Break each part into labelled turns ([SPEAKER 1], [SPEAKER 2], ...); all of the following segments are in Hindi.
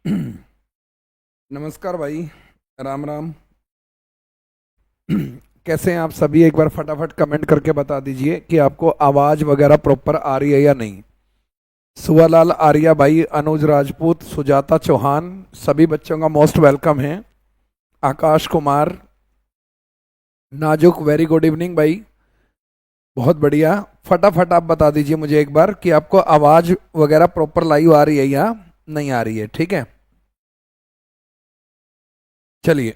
[SPEAKER 1] नमस्कार भाई। राम राम। कैसे हैं आप सभी? एक बार फटाफट कमेंट करके बता दीजिए कि आपको आवाज वगैरह प्रॉपर आ रही है या नहीं। सुवालाल आर्या भाई, अनुज राजपूत, सुजाता चौहान, सभी बच्चों का मोस्ट वेलकम है। आकाश कुमार, नाजुक, वेरी गुड इवनिंग भाई। बहुत बढ़िया। फटाफट आप बता दीजिए मुझे एक बार कि आपको आवाज वगैरह प्रॉपर लाइव आ रही है या नहीं आ रही है। ठीक है, चलिए।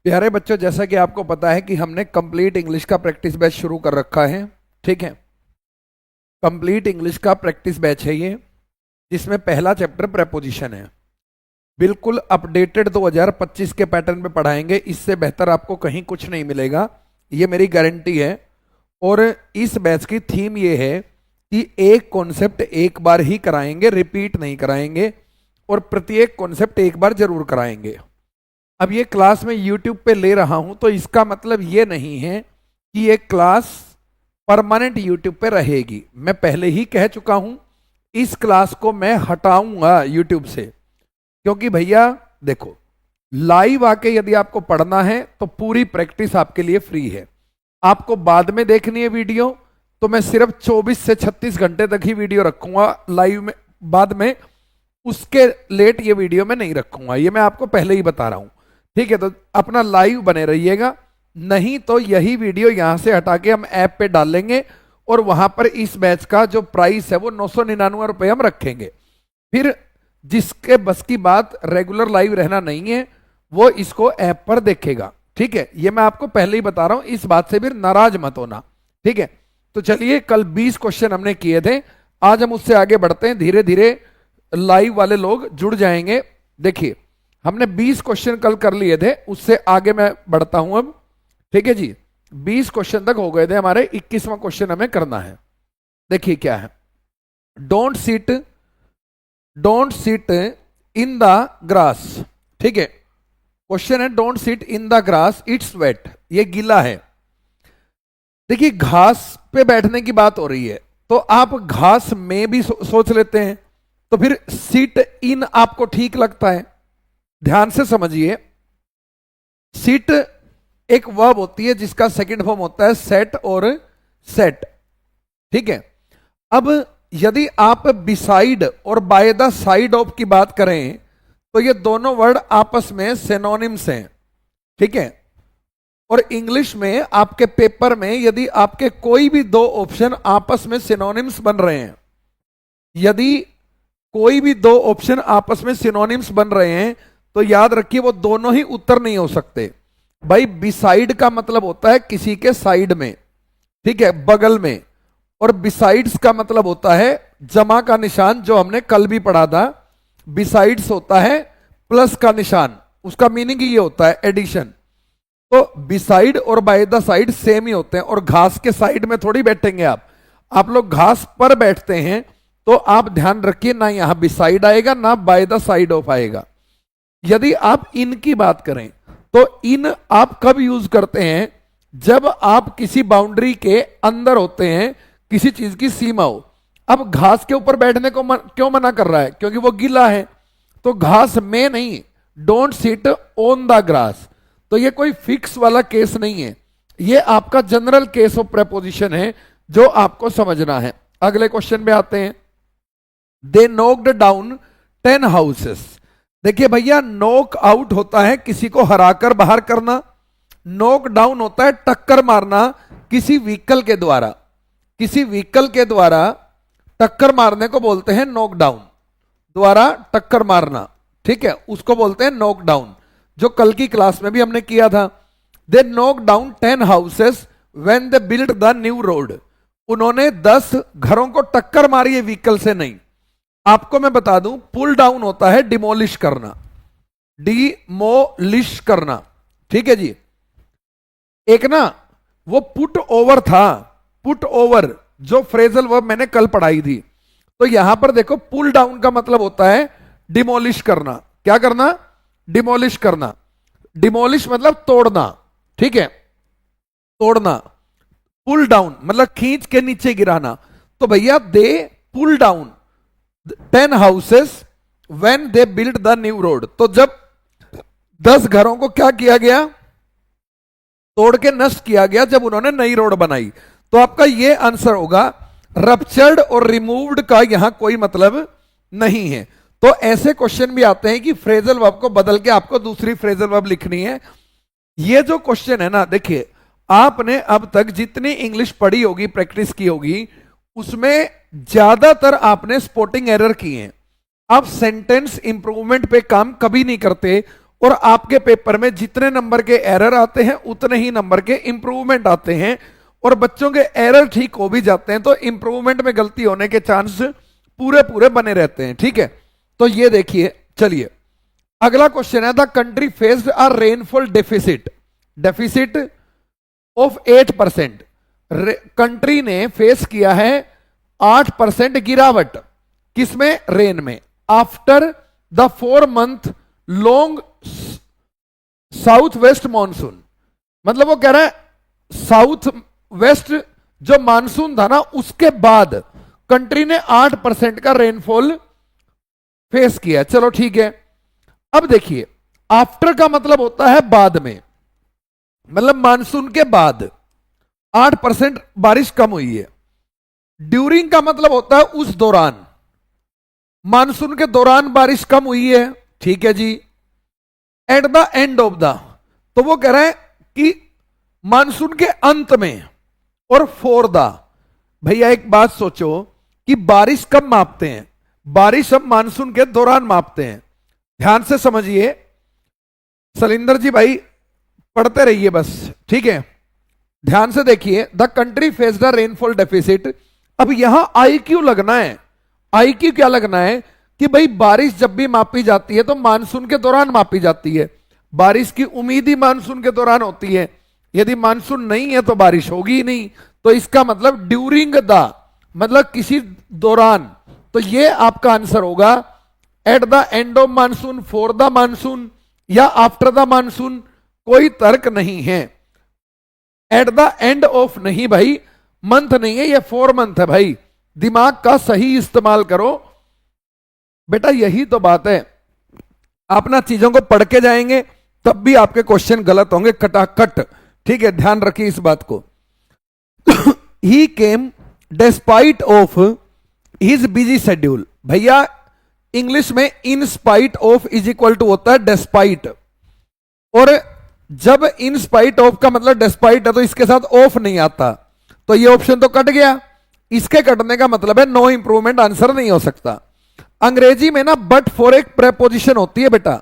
[SPEAKER 1] प्यारे बच्चों, जैसा कि आपको पता है कि हमने कंप्लीट इंग्लिश का प्रैक्टिस बैच शुरू कर रखा है। ठीक है, कंप्लीट इंग्लिश का प्रैक्टिस बैच है ये, जिसमें पहला चैप्टर प्रेपोजिशन है। बिल्कुल अपडेटेड 2025 के पैटर्न पे पढ़ाएंगे। इससे बेहतर आपको कहीं कुछ नहीं मिलेगा, ये मेरी गारंटी है। और इस बैच की थीम ये है कि एक कॉन्सेप्ट एक बार ही कराएंगे, रिपीट नहीं कराएंगे, और प्रत्येक कॉन्सेप्ट एक बार जरूर कराएंगे। अब ये क्लास मैं YouTube पे ले रहा हूं तो इसका मतलब ये नहीं है कि ये क्लास परमानेंट YouTube पे रहेगी। मैं पहले ही कह चुका हूं, इस क्लास को मैं हटाऊंगा YouTube से, क्योंकि भैया देखो, लाइव आके यदि आपको पढ़ना है तो पूरी प्रैक्टिस आपके लिए फ्री है। आपको बाद में देखनी है वीडियो तो मैं सिर्फ 24 से 36 घंटे तक ही वीडियो रखूंगा लाइव में, बाद में उसके लेट ये वीडियो मैं नहीं रखूंगा, ये मैं आपको पहले ही बता रहा हूं। ठीक है, तो अपना लाइव बने रहिएगा, नहीं तो यही वीडियो यहां से हटा के हम ऐप पे डाल लेंगे और वहां पर इस बैच का जो प्राइस है वो 999 रुपए हम रखेंगे। फिर जिसके बस की बात रेगुलर लाइव रहना नहीं है वो इसको ऐप पर देखेगा। ठीक है, ये मैं आपको पहले ही बता रहा हूं, इस बात से फिर नाराज मत होना। ठीक है, तो चलिए, कल 20 क्वेश्चन हमने किए थे, आज हम उससे आगे बढ़ते हैं। धीरे धीरे लाइव वाले लोग जुड़ जाएंगे। देखिए, हमने 20 क्वेश्चन कल कर लिए थे, उससे आगे मैं बढ़ता हूं अब। ठीक है जी, 20 क्वेश्चन तक हो गए थे हमारे, 21वां क्वेश्चन हमें करना है। देखिए क्या है, don't sit in the grass. ठीक है, क्वेश्चन है don't sit in the grass, its weight, ये गीला है। देखिए, घास पे बैठने की बात हो रही है तो आप घास में भी सोच लेते हैं, तो फिर सिट इन आपको ठीक लगता है। ध्यान से समझिए, सिट एक वर्ब होती है जिसका सेकंड फॉर्म होता है सेट और सेट। ठीक है, अब यदि आप बिसाइड और बाय द साइड ऑफ की बात करें तो ये दोनों वर्ड आपस में सिनोनिम्स हैं। ठीक है, और इंग्लिश में आपके पेपर में यदि आपके कोई भी दो ऑप्शन आपस में सिनोनिम्स बन रहे हैं, यदि कोई भी दो ऑप्शन आपस में सिनोनिम्स बन रहे हैं तो याद रखिए वो दोनों ही उत्तर नहीं हो सकते। भाई, बिसाइड का मतलब होता है किसी के साइड में, ठीक है, बगल में, और बिसाइड्स का मतलब होता है जमा का निशान, जो हमने कल भी पढ़ा था। बिसाइड्स होता है प्लस का निशान, उसका मीनिंग ये होता है एडिशन। तो बिसाइड और बाय द साइड सेम ही होते हैं, और घास के साइड में थोड़ी बैठेंगे आप लोग घास पर बैठते हैं, तो आप ध्यान रखिए ना यहां बिसाइड आएगा ना बाय द साइड ऑफ आएगा। यदि आप इन की बात करें तो इन आप कब यूज करते हैं? जब आप किसी बाउंड्री के अंदर होते हैं, किसी चीज की सीमा हो। अब घास के ऊपर बैठने को क्यों मना कर रहा है? क्योंकि वो गीला है, तो घास में नहीं, don't sit on the grass. तो ये कोई फिक्स वाला केस नहीं है, ये आपका जनरल केस ऑफ प्रेपोजिशन है जो आपको समझना है। अगले क्वेश्चन पे आते हैं। दे नोक्ड डाउन 10 हाउसेस। देखिए भैया, नॉक आउट होता है किसी को हराकर बाहर करना, नॉक डाउन होता है टक्कर मारना किसी व्हीकल के द्वारा। किसी व्हीकल के द्वारा टक्कर मारने को बोलते हैं नॉक डाउन, द्वारा टक्कर मारना। ठीक है, उसको बोलते हैं नॉक डाउन, जो कल की क्लास में भी हमने किया था। They knock down 10 houses when they build the new road. उन्होंने 10 घरों को टक्कर मारी है, व्हीकल से नहीं। आपको मैं बता दूं, पुल डाउन होता है डिमोलिश करना, डिमोलिश करना। ठीक है जी, एक ना वो पुट ओवर था, पुट ओवर जो फ्रेजल वर्ब मैंने कल पढ़ाई थी। तो यहां पर देखो, पुल डाउन का मतलब होता है डिमोलिश करना। क्या करना? डिमोलिश करना। डिमोलिश मतलब तोड़ना। ठीक है, तोड़ना। पुल डाउन मतलब खींच के नीचे गिराना। तो भैया, they pull down 10 houses when they build the new road, तो जब 10 घरों को क्या किया गया, तोड़ के नष्ट किया गया जब उन्होंने नई रोड बनाई। तो आपका ये आंसर होगा, रप्चर्ड और रिमूव्ड का यहां कोई मतलब नहीं है। तो ऐसे क्वेश्चन भी आते हैं कि फ्रेजल वर्ब को बदल के आपको दूसरी फ्रेजल वर्ब लिखनी है। ये जो क्वेश्चन है ना, देखिए आपने अब तक जितनी इंग्लिश पढ़ी होगी, प्रैक्टिस की होगी, उसमें ज्यादातर आपने स्पॉटिंग एरर की है। आप सेंटेंस इंप्रूवमेंट पे काम कभी नहीं करते, और आपके पेपर में जितने नंबर के एरर आते हैं उतने ही नंबर के इंप्रूवमेंट आते हैं, और बच्चों के एरर ठीक हो भी जाते हैं तो इंप्रूवमेंट में गलती होने के चांस पूरे पूरे बने रहते हैं। ठीक है, तो ये देखिए, चलिए अगला क्वेश्चन है, the country faced a rainfall deficit, deficit of 8%। Country ने फेस किया है 8% गिरावट, किसमें, रेन में, after the 4 month long south west monsoon. मतलब वो कह रहा है साउथ वेस्ट जो मानसून था ना, उसके बाद कंट्री ने 8% का रेनफॉल फेस किया। चलो ठीक है, अब देखिए आफ्टर का मतलब होता है बाद में, मतलब मानसून के बाद 8% बारिश कम हुई है। ड्यूरिंग का मतलब होता है उस दौरान, मानसून के दौरान बारिश कम हुई है, ठीक है जी। At the end of the, तो वो कह रहा है कि मानसून के अंत में, और फॉर द, भैया एक बात सोचो कि बारिश कब मापते हैं, बारिश हम मानसून के दौरान मापते हैं। ध्यान से समझिए सलिंदर जी, भाई पढ़ते रहिए बस, ठीक है। ध्यान से देखिए, the country faced the rainfall deficit. अब यहां आई क्यू लगना है, आई क्यू क्या लगना है कि भाई बारिश जब भी मापी जाती है तो मानसून के दौरान मापी जाती है, बारिश की उम्मीद ही मानसून के दौरान होती है। यदि मानसून नहीं है तो बारिश होगी ही नहीं, तो इसका मतलब ड्यूरिंग द, मतलब किसी दौरान। तो ये आपका आंसर होगा eight the end of monsoon, for the monsoon, या आफ्टर द मानसून, कोई तर्क नहीं है। एट द एंड ऑफ नहीं भाई, मंथ नहीं है, ये 4 month है भाई। दिमाग का सही इस्तेमाल करो बेटा, यही तो बात है। आप ना चीजों को पढ़ के जाएंगे तब भी आपके क्वेश्चन गलत होंगे कटाकट, ठीक है, ध्यान रखिए इस बात को। He came despite of his busy schedule, भैया इंग्लिश में in spite of is equal to होता है डिस्पाइट, और जब इन स्पाइट ऑफ का मतलब डिस्पाइट है तो इसके साथ ऑफ नहीं आता, तो ये ऑप्शन तो कट गया। इसके कटने का मतलब है नो इंप्रूवमेंट, आंसर नहीं हो सकता। अंग्रेजी में ना बट फॉर एक प्रेपोजिशन होती है बेटा,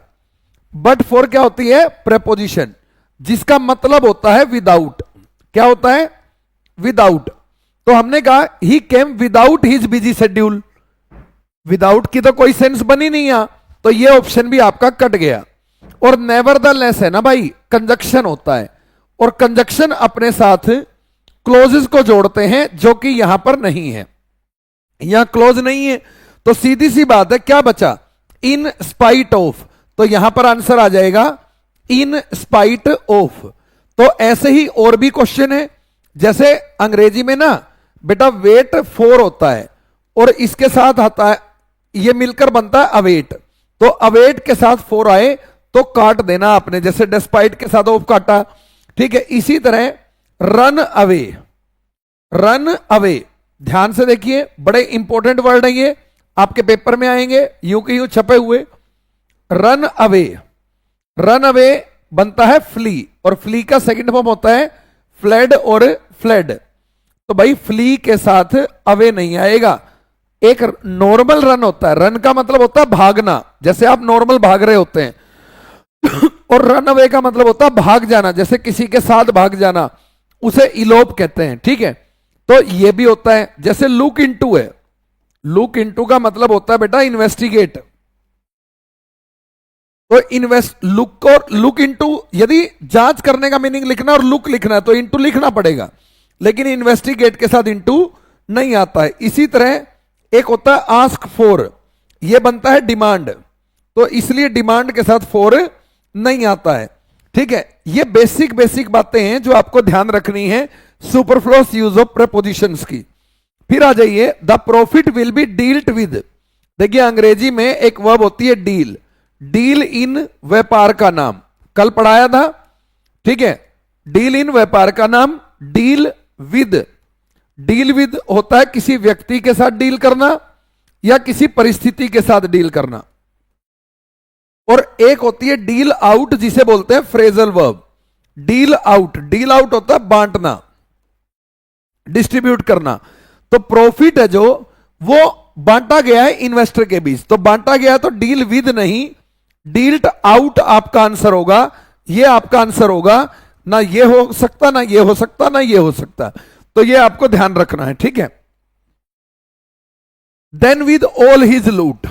[SPEAKER 1] बट फॉर क्या होती है, प्रेपोजिशन, जिसका मतलब होता है विदाउट। क्या होता है, विदाउट। तो हमने कहा he came without his busy schedule, without की तो कोई सेंस बनी नहीं है, तो ये ऑप्शन भी आपका कट गया। और नेवरदलेस है ना भाई, कंजक्शन होता है, और कंजक्शन अपने साथ क्लोजेस को जोड़ते हैं, जो कि यहां पर नहीं है, यहां क्लोज नहीं है। तो सीधी सी बात है, क्या बचा, इन स्पाइट ऑफ, तो यहां पर आंसर आ जाएगा इन स्पाइट ऑफ। तो ऐसे ही और भी क्वेश्चन है, जैसे अंग्रेजी में ना बेटा वेट फॉर होता है, और इसके साथ आता है, ये मिलकर बनता है अवेट, तो अवेट के साथ फॉर आए तो काट देना आपने, जैसे डिस्पाइट के साथ ऑफ काटा, ठीक है। इसी तरह रन अवे, रन अवे, ध्यान से देखिए, बड़े इंपॉर्टेंट वर्ड है ये, आपके पेपर में आएंगे यूं के यूं छपे हुए। रन अवे, रन अवे बनता है फ्ली, और फ्ली का सेकंड फॉर्म होता है फ्लेड और फ्लेड। तो भाई फ्ली के साथ अवे नहीं आएगा। एक नॉर्मल रन होता है, रन का मतलब होता है भागना, जैसे आप नॉर्मल भाग रहे होते हैं, और रन अवे का मतलब होता है भाग जाना, जैसे किसी के साथ भाग जाना, उसे इलोप कहते हैं, ठीक है। तो ये भी होता है, जैसे लुक इनटू है, लुक इनटू का मतलब होता है बेटा इन्वेस्टिगेट। तो इन्वेस्ट लुक और लुक इनटू, यदि जांच करने का मीनिंग लिखना और लुक लिखना है तो इनटू लिखना पड़ेगा, लेकिन इन्वेस्टिगेट के साथ इनटू नहीं आता है। इसी तरह एक होता है आस्क फॉर, यह बनता है डिमांड, तो इसलिए डिमांड के साथ फॉर नहीं आता है, ठीक है। ये बेसिक बेसिक बातें हैं जो आपको ध्यान रखनी है सुपरफ्लूअस यूज ऑफ प्रेपोजिशंस की। फिर आ जाइए, the profit will be dealt with, देखिए अंग्रेजी में एक वर्ब होती है डील, डील इन व्यापार का नाम, कल पढ़ाया था, ठीक है। डील इन व्यापार का नाम, डील विद होता है किसी व्यक्ति के साथ डील करना या किसी परिस्थिति के साथ डील करना। और एक होती है डील आउट, जिसे बोलते हैं फ्रेजल वर्ब। डील आउट होता है बांटना, डिस्ट्रीब्यूट करना। तो प्रॉफिट है जो वो बांटा गया है इन्वेस्टर के बीच, तो बांटा गया है तो डील विद नहीं, डील्ड आउट आपका आंसर होगा, ये आपका आंसर होगा। ना ये हो सकता, ना ये हो सकता, ना ये हो सकता, तो ये आपको ध्यान रखना है, ठीक है। देन विद ऑल हिज लूट,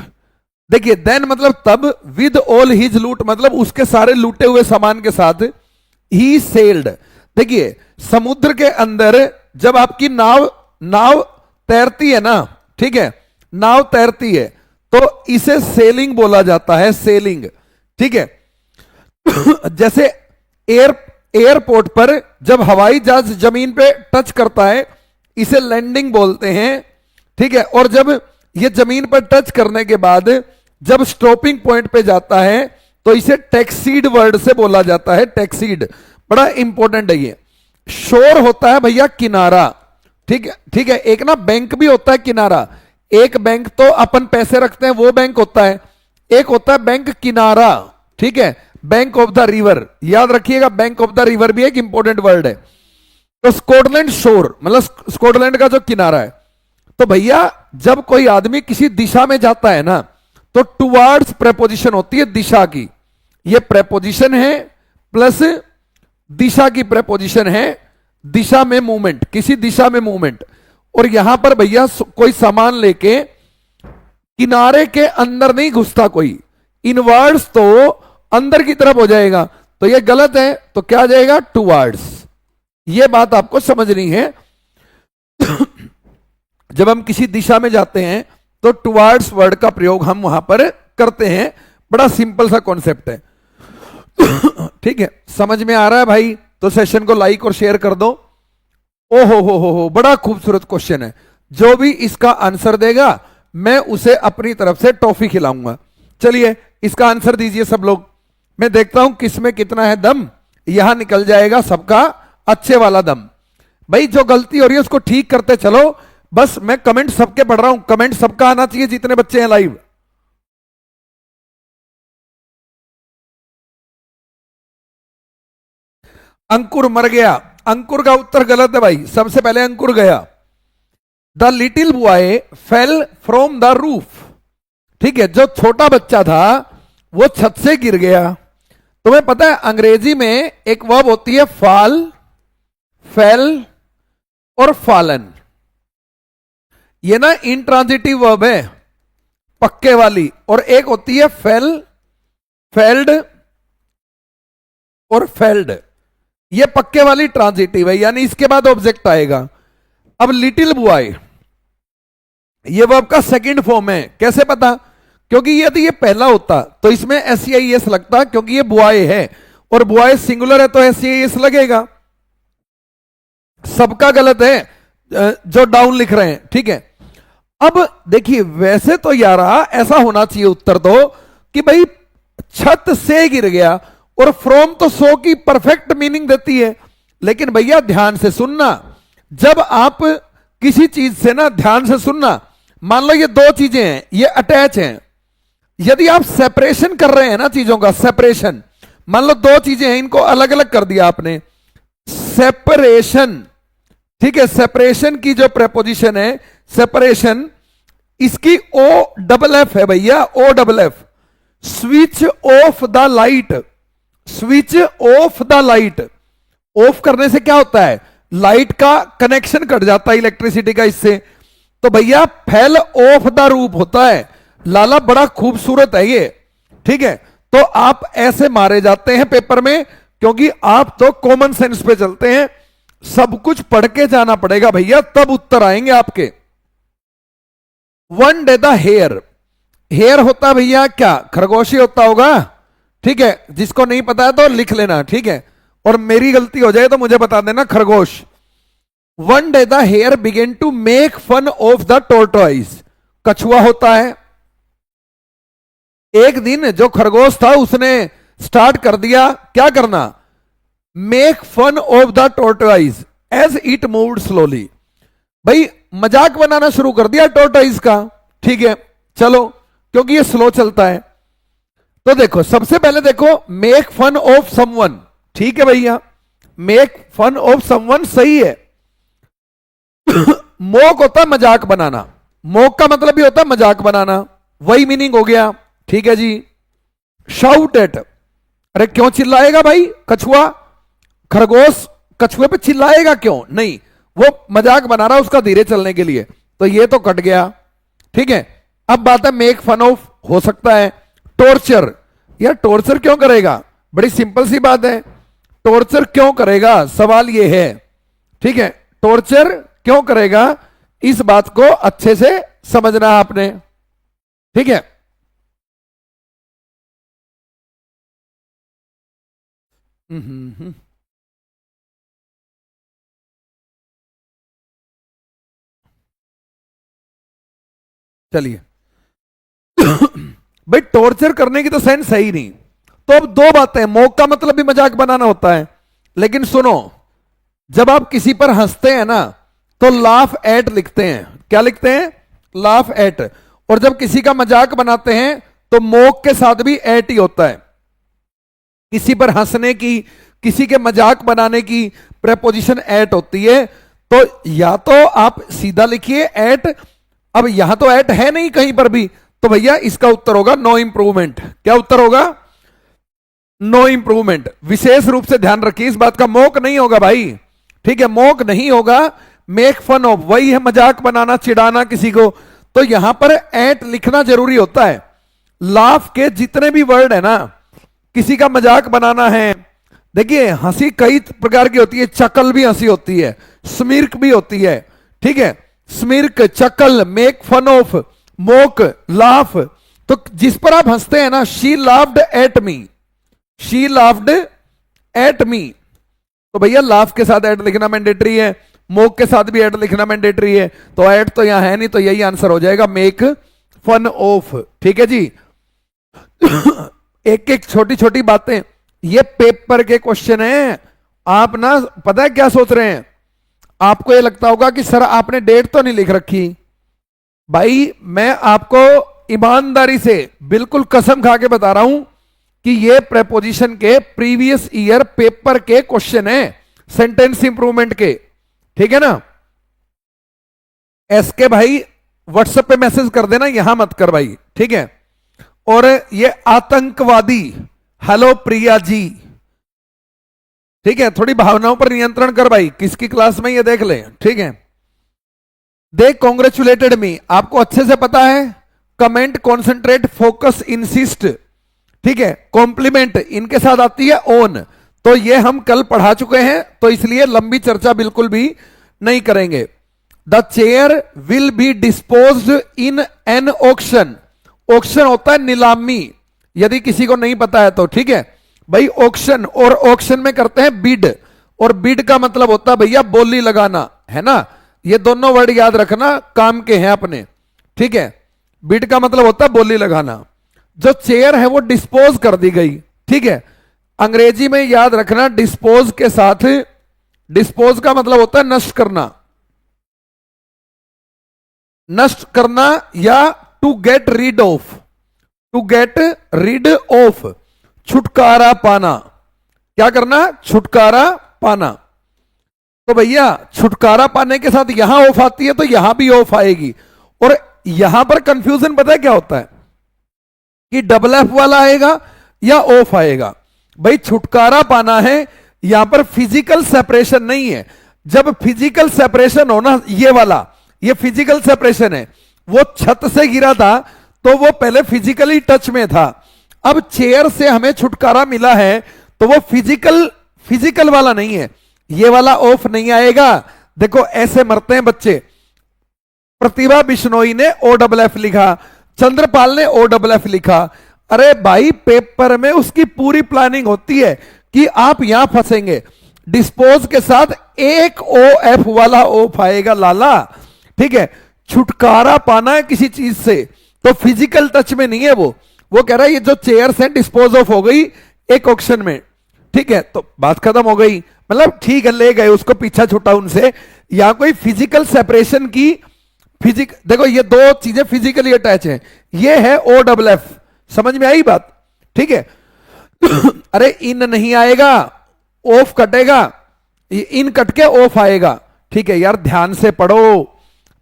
[SPEAKER 1] देखिए देन मतलब तब, विद ऑल हिज लूट मतलब उसके सारे लूटे हुए सामान के साथ, ही सेल्ड। देखिए समुद्र के अंदर जब आपकी नाव तैरती है ना, ठीक है, नाव तैरती है तो इसे सेलिंग बोला जाता है, सेलिंग, ठीक है। जैसे एयरपोर्ट पर जब हवाई जहाज जमीन पे टच करता है इसे लैंडिंग बोलते हैं, ठीक है। और जब ये जमीन पर टच करने के बाद जब स्टॉपिंग पॉइंट पे जाता है तो इसे टैक्सीड वर्ड से बोला जाता है, टैक्सीड, बड़ा इंपॉर्टेंट है ये। शोर होता है भैया किनारा, ठीक है, ठीक है। एक ना बैंक भी होता है किनारा, एक बैंक तो अपन पैसे रखते हैं वो बैंक होता है, एक होता है बैंक किनारा, ठीक है, बैंक ऑफ द रिवर, याद रखिएगा, बैंक ऑफ द रिवर भी एक इंपॉर्टेंट वर्ड है। तो स्कॉटलैंड शोर मतलब स्कॉटलैंड का जो किनारा है। तो भैया जब कोई आदमी किसी दिशा में जाता है ना तो टुवर्ड्स प्रेपोजिशन होती है दिशा की, ये प्रेपोजिशन है प्लस दिशा की प्रेपोजिशन है, दिशा में मूवमेंट, किसी दिशा में मूवमेंट। और यहां पर भैया कोई सामान लेके किनारे के अंदर नहीं घुसता कोई, इनवर्ड्स तो अंदर की तरफ हो जाएगा, तो ये गलत है, तो क्या आ जाएगा टुवर्ड्स। ये बात आपको समझनी है। जब हम किसी दिशा में जाते हैं तो टुवर्ड्स वर्ड का प्रयोग हम वहां पर करते हैं, बड़ा सिंपल सा कॉन्सेप्ट है। ठीक है, समझ में आ रहा है भाई? तो सेशन को लाइक और शेयर कर दो। ओ हो, बड़ा खूबसूरत क्वेश्चन है। जो भी इसका आंसर देगा मैं उसे अपनी तरफ से टॉफी खिलाऊंगा। चलिए इसका आंसर दीजिए सब लोग, मैं देखता हूं किसमें कितना है दम। यहां निकल जाएगा सबका अच्छे वाला दम। भाई जो गलती हो रही है उसको ठीक करते चलो, बस मैं कमेंट सबके पढ़ रहा हूं, कमेंट सबका आना चाहिए जितने बच्चे हैं लाइव। अंकुर मर गया, अंकुर का उत्तर गलत है भाई, सबसे पहले अंकुर गया। The little boy fell from the roof, ठीक है, जो छोटा बच्चा था वो छत से गिर गया। तुम्हें पता है अंग्रेजी में एक वर्ब होती है फॉल, फेल और फॉलन। ये ना इंट्रांजिटिव वर्ब है पक्के वाली, और एक होती है फेल, फेल्ड और फेल्ड, ये पक्के वाली ट्रांजिटिव है, यानी इसके बाद ऑब्जेक्ट आएगा। अब लिटिल बॉय ये वर्ब का सेकंड फॉर्म है, कैसे पता? क्योंकि यदि ये पहला होता तो इसमें एस लगता, क्योंकि ये बॉय है और बॉय सिंगुलर है तो एस लगेगा। सबका गलत है जो डाउन लिख रहे हैं, ठीक है। अब देखिए वैसे तो यार ऐसा होना चाहिए उत्तर तो कि भाई छत से गिर गया, और फ्रॉम तो सो की परफेक्ट मीनिंग देती है। लेकिन भैया ध्यान से सुनना, जब आप किसी चीज से ना ध्यान से सुनना, मान लो ये दो चीजें हैं, ये अटैच हैं, यदि आप सेपरेशन कर रहे हैं ना चीजों का, सेपरेशन, मान लो दो चीजें हैं इनको अलग अलग कर दिया आपने, सेपरेशन, ठीक है, सेपरेशन की जो प्रेपोजिशन है सेपरेशन, इसकी ओ डबल एफ है भैया, O double F. Switch off the light, switch off the light, off करने से क्या होता है? लाइट का कनेक्शन कट जाता है इलेक्ट्रिसिटी का इससे। तो भैया फेल ऑफ द रूफ होता है। लाला बड़ा खूबसूरत है ये, ठीक है। तो आप ऐसे मारे जाते हैं पेपर में, क्योंकि आप तो कॉमन सेंस पे चलते हैं, सब कुछ पढ़ के जाना पड़ेगा भैया, तब उत्तर आएंगे आपके। One day the hair, hair होता भैया क्या? खरगोश ही होता होगा, ठीक है। जिसको नहीं पता है तो लिख लेना, ठीक है, और मेरी गलती हो जाए तो मुझे बता देना, खरगोश। One day the hare began to make fun of the tortoise, कछुआ होता है, एक दिन जो खरगोश था उसने स्टार्ट कर दिया क्या करना, make fun of the tortoise as it moved slowly. भाई मजाक बनाना शुरू कर दिया टोर्टोइज का, ठीक है चलो, क्योंकि ये स्लो चलता है। तो देखो सबसे पहले देखो मेक फन ऑफ समवन, ठीक है भैया, मेक फन ऑफ समवन सही है। मोक होता है मजाक बनाना, मोक का मतलब भी होता है मजाक बनाना, वही मीनिंग हो गया, ठीक है जी। शाउट एट, अरे क्यों चिल्लाएगा भाई कछुआ, खरगोश कछुए पे चिल्लाएगा क्यों, नहीं, वो मजाक बना रहा उसका धीरे चलने के लिए, तो ये तो कट गया, ठीक है। अब बात है मेक फन ऑफ, हो सकता है टॉर्चर, यार टॉर्चर क्यों करेगा, बड़ी सिंपल सी बात है, टॉर्चर क्यों करेगा सवाल ये है, ठीक है, टॉर्चर क्यों करेगा, इस बात को अच्छे से समझना है आपने, ठीक है। चलिए भाई टॉर्चर करने की तो सेंस है ही नहीं, तो अब दो बातें, मोक का मतलब भी मजाक बनाना होता है, लेकिन सुनो, जब आप किसी पर हंसते हैं ना तो लाफ एट लिखते हैं, क्या लिखते हैं, लाफ एट, और जब किसी का मजाक बनाते हैं तो मोक के साथ भी एट ही होता है। किसी पर हंसने की, किसी के मजाक बनाने की प्रेपोजिशन एट होती है, तो या तो आप सीधा लिखिए एट, अब यहां तो एट है नहीं कहीं पर भी, तो भैया इसका उत्तर होगा नो इंप्रूवमेंट, क्या उत्तर होगा, नो इंप्रूवमेंट। विशेष रूप से ध्यान रखिए इस बात का, मोक नहीं होगा भाई, ठीक है, मोक नहीं होगा, मेक फन ऑफ वही है मजाक बनाना, चिढ़ाना किसी को, तो यहां पर एट लिखना जरूरी होता है। लाफ के जितने भी वर्ड है ना, किसी का मजाक बनाना है, देखिए हंसी कई प्रकार की होती है, चकल भी हंसी होती है, स्मिर्क भी होती है, ठीक है, smirk, chuckle, make fun of, mock, laugh, तो जिस पर आप हंसते हैं ना, she laughed at me, she laughed at me, तो भैया लाफ के साथ एट लिखना मैंडेटरी है, मोक के साथ भी एट लिखना मैंडेटरी है, तो एट तो यहां है नहीं, तो यही आंसर हो जाएगा मेक फन ऑफ, ठीक है जी। एक एक छोटी छोटी बातें, ये पेपर के क्वेश्चन हैं, आप ना पता है क्या सोच रहे हैं, आपको ये लगता होगा कि सर आपने डेट तो नहीं लिख रखी, भाई मैं आपको ईमानदारी से बिल्कुल कसम खा के बता रहा हूं कि ये प्रेपोजिशन के प्रीवियस ईयर पेपर के क्वेश्चन है, सेंटेंस इंप्रूवमेंट के, ठीक है ना। एसके भाई व्हाट्सएप पे मैसेज कर देना, यहां मत कर भाई, ठीक है। और ये आतंकवादी, हेलो प्रिया जी, ठीक है, थोड़ी भावनाओं पर नियंत्रण कर भाई, किसकी क्लास में ये देख ले, ठीक है। दे कॉन्ग्रेचुलेटेड मी, आपको अच्छे से पता है, कमेंट, कॉन्सेंट्रेट, फोकस, इंसिस्ट, ठीक है, कॉम्प्लीमेंट इनके साथ आती है ओन, तो ये हम कल पढ़ा चुके हैं, तो इसलिए लंबी चर्चा बिल्कुल भी नहीं करेंगे। The chair will be disposed in an auction, auction होता है नीलामी, यदि किसी को नहीं पता है तो, ठीक है भाई, ऑक्शन, और ऑक्शन में करते हैं बिड, और बिड का मतलब होता है भैया बोली लगाना, है ना, ये दोनों वर्ड याद रखना, काम के हैं अपने, ठीक है। बिड का मतलब होता है बोली लगाना, जो चेयर है वो डिस्पोज कर दी गई, ठीक है, अंग्रेजी में याद रखना डिस्पोज के साथ, डिस्पोज का मतलब होता है नष्ट करना, नष्ट करना, या to get rid of, to get rid of, छुटकारा पाना, क्या करना, छुटकारा पाना, तो भैया छुटकारा पाने के साथ यहां ऑफ आती है, तो यहां भी ऑफ आएगी, और यहां पर कंफ्यूजन पता है क्या होता है, कि डबल एफ वाला आएगा या ऑफ आएगा, भाई छुटकारा पाना है, यहां पर फिजिकल सेपरेशन नहीं है, जब फिजिकल सेपरेशन हो ना, ये वाला, ये फिजिकल सेपरेशन है, वो छत से गिरा था तो वो पहले फिजिकली टच में था, अब चेयर से हमें छुटकारा मिला है तो वो फिजिकल, फिजिकल वाला नहीं है, ये वाला ऑफ नहीं आएगा। देखो ऐसे मरते हैं बच्चे, प्रतिभा बिश्नोई ने ओ डबल एफ लिखा, चंद्रपाल ने ओ डबल एफ लिखा, अरे भाई पेपर में उसकी पूरी प्लानिंग होती है कि आप यहां फंसेंगे, डिस्पोज के साथ एक ओ एफ वाला ऑफ आएगा लाला, ठीक है, छुटकारा पाना है किसी चीज से तो फिजिकल टच में नहीं है वो, वो कह रहा है ये जो चेयर्स हैं डिस्पोज ऑफ हो गई एक ऑक्शन में, ठीक है, तो बात खत्म हो गई। मतलब ठीक है, ले गए उसको, पीछा छूटा उनसे। यहां कोई फिजिकल सेपरेशन की देखो ये दो चीजें फिजिकली अटैच हैं, ये है ओ डबल एफ, समझ में आई बात, ठीक है। अरे इन नहीं आएगा, ऑफ कटेगा, इन कट के ऑफ आएगा, ठीक है। यार ध्यान से पढ़ो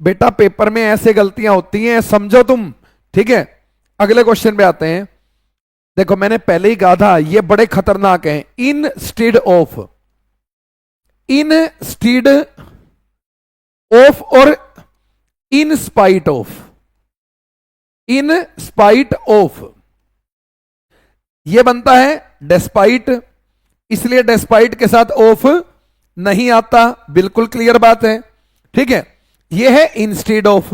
[SPEAKER 1] बेटा, पेपर में ऐसे गलतियां होती हैं, समझो तुम, ठीक है। अगले क्वेश्चन पे आते हैं। देखो मैंने पहले ही कहा था ये बड़े खतरनाक हैं। Instead of, instead of और in spite of, in spite of, ये बनता है डेस्पाइट, इसलिए डेस्पाइट के साथ ऑफ नहीं आता, बिल्कुल क्लियर बात है, ठीक है। ये है इंस्टेड ऑफ।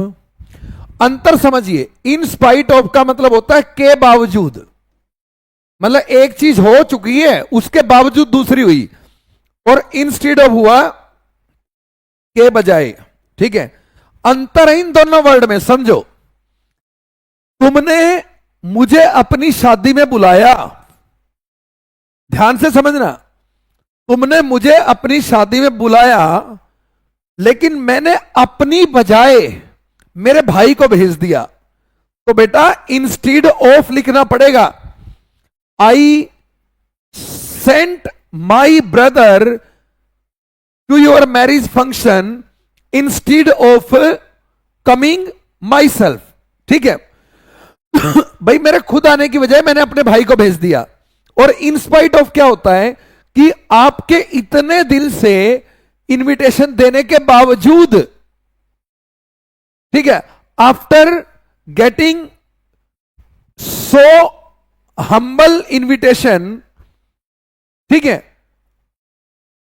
[SPEAKER 1] अंतर समझिए, इन स्पाइट ऑफ का मतलब होता है के बावजूद, मतलब एक चीज हो चुकी है उसके बावजूद दूसरी हुई, और इंस्टेड ऑफ हुआ के बजाय, ठीक है। अंतर है इन दोनों वर्ड में, समझो। तुमने मुझे अपनी शादी में बुलाया, ध्यान से समझना, तुमने मुझे अपनी शादी में बुलाया, लेकिन मैंने अपनी बजाय मेरे भाई को भेज दिया, तो बेटा इंस्टीड ऑफ लिखना पड़ेगा। I sent my brother to your marriage function instead of coming my self, ठीक है। भाई मेरे खुद आने की बजाय मैंने अपने भाई को भेज दिया। और इंस्पाइट ऑफ क्या होता है कि आपके इतने दिल से इनविटेशन देने के बावजूद, ठीक है, after getting so humble invitation, ठीक है,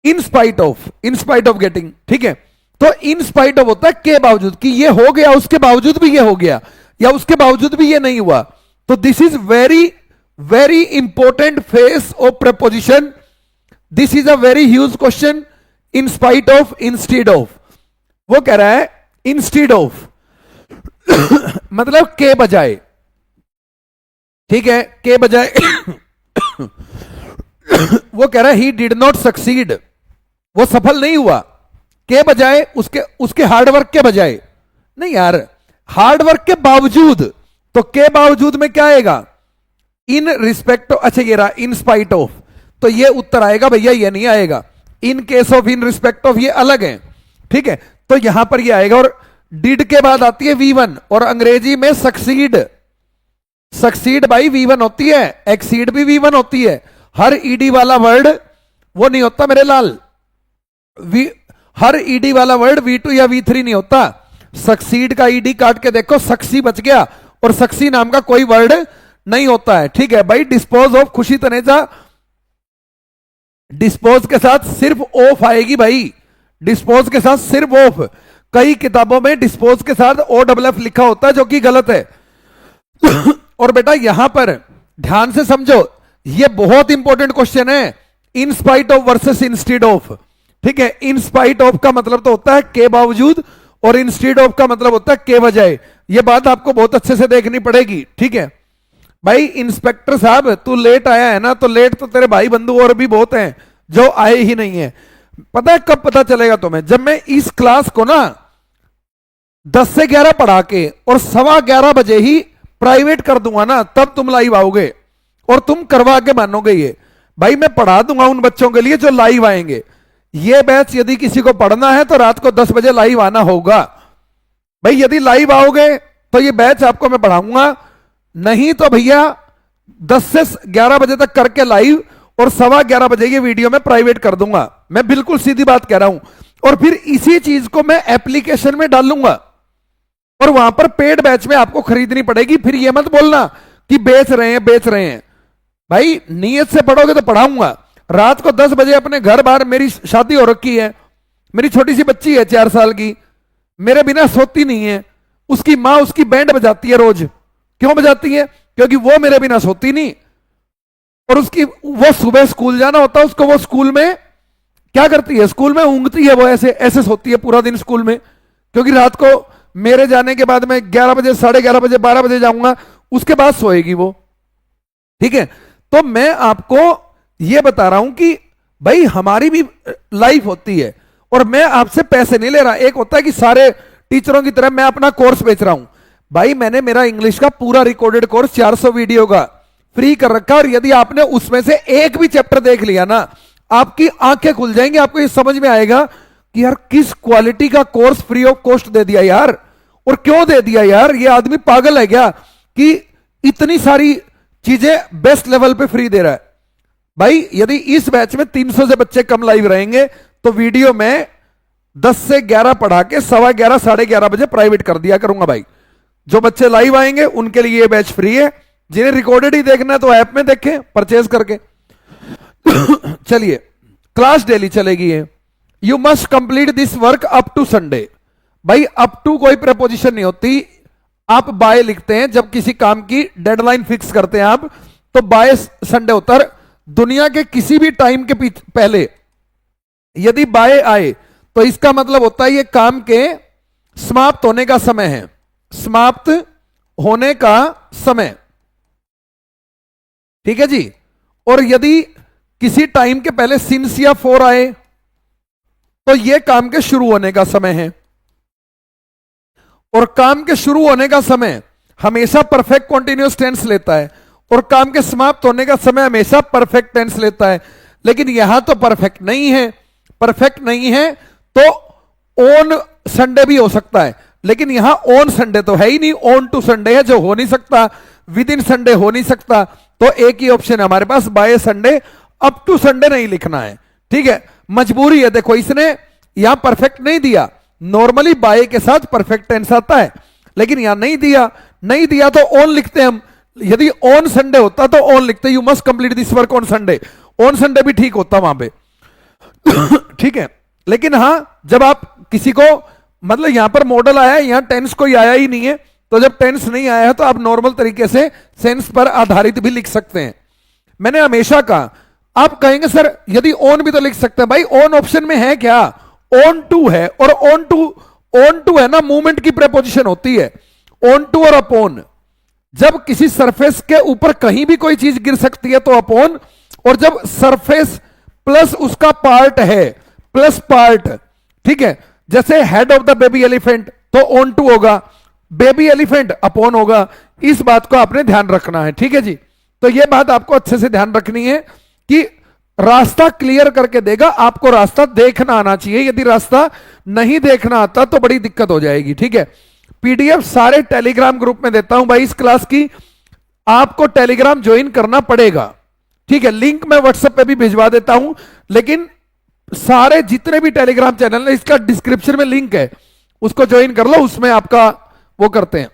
[SPEAKER 1] इन स्पाइट ऑफ गेटिंग, ठीक है। तो इन स्पाइट ऑफ होता है के बावजूद, कि ये हो गया उसके बावजूद भी ये हो गया, या उसके बावजूद भी ये नहीं हुआ। तो this is very very important face of preposition. This is a very huge question. In spite of, instead of, वो कह रहा है इंस्टीड ऑफ मतलब के बजाय, ठीक है, के बजाय। वो कह रहा है ही डिड नॉट सक्सीड, वो सफल नहीं हुआ, के बजाय उसके हार्डवर्क के बजाय नहीं यार, हार्डवर्क के बावजूद, तो के बावजूद में क्या आएगा, इन रिस्पेक्ट ऑफ, अच्छा ये रहा इन स्पाइट ऑफ, तो ये उत्तर आएगा भैया, ये नहीं आएगा। In case of, in respect of, ये अलग है, ठीक है। तो यहां पर ये आएगा। और डिड के बाद आती है V1, और अंग्रेजी में सक्सीड, सक्सीड भाई V1 होती है, एक्सीड भी V1 होती है। हर ईडी वाला वर्ड वो नहीं होता मेरे लाल, हर ईडी वाला वर्ड V2 या V3 नहीं होता। सक्सीड का ईडी काट के देखो, सक्सी बच गया, और सक्सी नाम का कोई वर्ड नहीं होता है, ठीक है भाई। डिस्पोज ऑफ, खुशी तनेजा, डिस्पोज के साथ सिर्फ ऑफ आएगी भाई, डिस्पोज के साथ सिर्फ ऑफ। कई किताबों में डिस्पोज के साथ ओ डबल एफ लिखा होता है, जो कि गलत है। और बेटा यहां पर ध्यान से समझो, ये बहुत इंपॉर्टेंट क्वेश्चन है, इन spite of versus instead of, ठीक है। इन स्पाइट ऑफ का मतलब तो होता है के बावजूद, और इंस्टीड ऑफ का मतलब होता है के बजाय। ये बात आपको बहुत अच्छे से देखनी पड़ेगी, ठीक है भाई। इंस्पेक्टर साहब तू लेट आया है ना, तो लेट तो तेरे भाई बंधु और भी बहुत हैं जो आए ही नहीं है। पता है कब पता चलेगा तुम्हें, जब मैं इस क्लास को ना 10 से 11 पढ़ा के और 11:15 बजे ही प्राइवेट कर दूंगा ना, तब तुम लाइव आओगे और तुम करवा के मानोगे। ये भाई मैं पढ़ा दूंगा उन बच्चों के लिए जो लाइव आएंगे। ये बैच यदि किसी को पढ़ना है तो रात को 10 बजे लाइव आना होगा भाई। यदि लाइव आओगे तो ये बैच आपको मैं पढ़ाऊंगा, नहीं तो भैया 10 से 11 बजे तक करके लाइव, और 11:15 बजे ये वीडियो में प्राइवेट कर दूंगा। मैं बिल्कुल सीधी बात कह रहा हूं। और फिर इसी चीज को मैं एप्लीकेशन में डालूंगा, और वहां पर पेड बैच में आपको खरीदनी पड़ेगी। फिर ये मत बोलना कि बेच रहे हैं भाई। नियत से पढ़ोगे तो पढ़ाऊंगा। रात को 10 बजे अपने घर बाहर, मेरी शादी हो रखी है, मेरी छोटी सी बच्ची है 4 साल की, मेरे बिना सोती नहीं है। उसकी माँ उसकी बैंड बजाती है रोज। क्यों बजाती है? क्योंकि वो मेरे बिना सोती नहीं। और वो सुबह स्कूल जाना होता है उसको, वो स्कूल में क्या करती है, स्कूल में ऊँगती है, वो ऐसे ऐसे सोती है पूरा दिन स्कूल में। क्योंकि रात को मेरे जाने के बाद मैं 11 बजे, 11:30 बजे, 12 बजे जाऊंगा, उसके बाद सोएगी वो। ठीक है, तो मैं आपको यह बता रहा हूं कि भाई हमारी भी लाइफ होती है और मैं आपसे पैसे नहीं ले रहा। एक होता है कि सारे टीचरों की तरह मैं अपना कोर्स बेच रहा हूं। भाई मैंने मेरा इंग्लिश का पूरा रिकॉर्डेड कोर्स 400 वीडियो का फ्री कर रखा, और यदि आपने उसमें से एक भी चैप्टर देख लिया ना, आपकी आंखें खुल जाएंगी, आपको ये समझ में आएगा कि यार किस क्वालिटी का कोर्स फ्री ऑफ कॉस्ट दे दिया यार। और क्यों दे दिया यार, ये आदमी पागल है क्या कि इतनी सारी चीजें बेस्ट लेवल पे फ्री दे रहा है। भाई यदि इस बैच में 300 से बच्चे कम लाइव रहेंगे तो वीडियो में 10 से 11 पढ़ा के 11:15 11:30 बजे प्राइवेट कर दिया करूंगा। भाई जो बच्चे लाइव आएंगे उनके लिए ये बैच फ्री है, जिन्हें रिकॉर्डेड ही देखना है तो ऐप में देखें परचेज करके। चलिए क्लास डेली चलेगी है। You must complete this work up to Sunday. भाई अप टू कोई प्रपोजिशन नहीं होती, आप बाय लिखते हैं जब किसी काम की डेडलाइन फिक्स करते हैं आप, तो बाय संडे होता है। दुनिया के किसी भी टाइम के पहले यदि बाय आए तो इसका मतलब होता है ये काम के समाप्त होने का समय है, समाप्त होने का समय, ठीक है जी। और यदि किसी टाइम के पहले सिंस या फोर आए तो यह काम के शुरू होने का समय है। और काम के शुरू होने का समय हमेशा परफेक्ट कॉन्टिन्यूअस टेंस लेता है, और काम के समाप्त होने का समय हमेशा परफेक्ट टेंस लेता है। लेकिन यहां तो परफेक्ट नहीं है, परफेक्ट नहीं है तो ऑन संडे भी हो सकता है, लेकिन यहां ऑन संडे तो है ही नहीं, ऑन टू संडे है जो हो नहीं सकता, विद इन संडे हो नहीं सकता। तो एक ही ऑप्शन है हमारे पास, by Sunday. Up to Sunday नहीं लिखना है, ठीक है, मजबूरी है। देखो इसने यहां परफेक्ट नहीं दिया, नॉर्मली बाय के साथ परफेक्ट टेंस आता है, लेकिन यहां नहीं दिया, नहीं दिया तो ऑन लिखते हम। यदि ऑन संडे होता तो ऑन लिखते, you must complete this work on Sunday. On Sunday भी ठीक होता वहां पे। ठीक है, लेकिन हां जब आप किसी को, मतलब यहां पर मॉडल आया है, यहां टेंस कोई आया ही नहीं है, तो जब टेंस नहीं आया है तो आप नॉर्मल तरीके से सेंस पर आधारित भी लिख सकते हैं। मैंने हमेशा कहा, आप कहेंगे सर यदि ऑन भी तो लिख सकते हैं। भाई ऑन ऑप्शन में है क्या, ऑन टू है, और ऑन टू है ना मूवमेंट की प्रेपोजिशन होती है, ऑन टू और अपॉन। जब किसी सरफेस के ऊपर कहीं भी कोई चीज गिर सकती है तो अपॉन, और जब सरफेस प्लस उसका पार्ट है, प्लस पार्ट, ठीक है, जैसे head of the baby elephant तो ऑन टू होगा, बेबी एलिफेंट अपॉन होगा। इस बात को आपने ध्यान रखना है, ठीक है जी। तो यह बात आपको अच्छे से ध्यान रखनी है कि रास्ता क्लियर करके देगा, आपको रास्ता देखना आना चाहिए। यदि रास्ता नहीं देखना आता तो बड़ी दिक्कत हो जाएगी, ठीक है। पीडीएफ सारे टेलीग्राम ग्रुप में देता हूं भाई इस क्लास की, आपको टेलीग्राम ज्वाइन करना पड़ेगा, ठीक है। लिंक मैं व्हाट्सएप पे भी भिजवा देता हूं, लेकिन सारे जितने भी टेलीग्राम चैनल है इसका डिस्क्रिप्शन में लिंक है, उसको ज्वाइन कर लो, उसमें आपका वो करते हैं।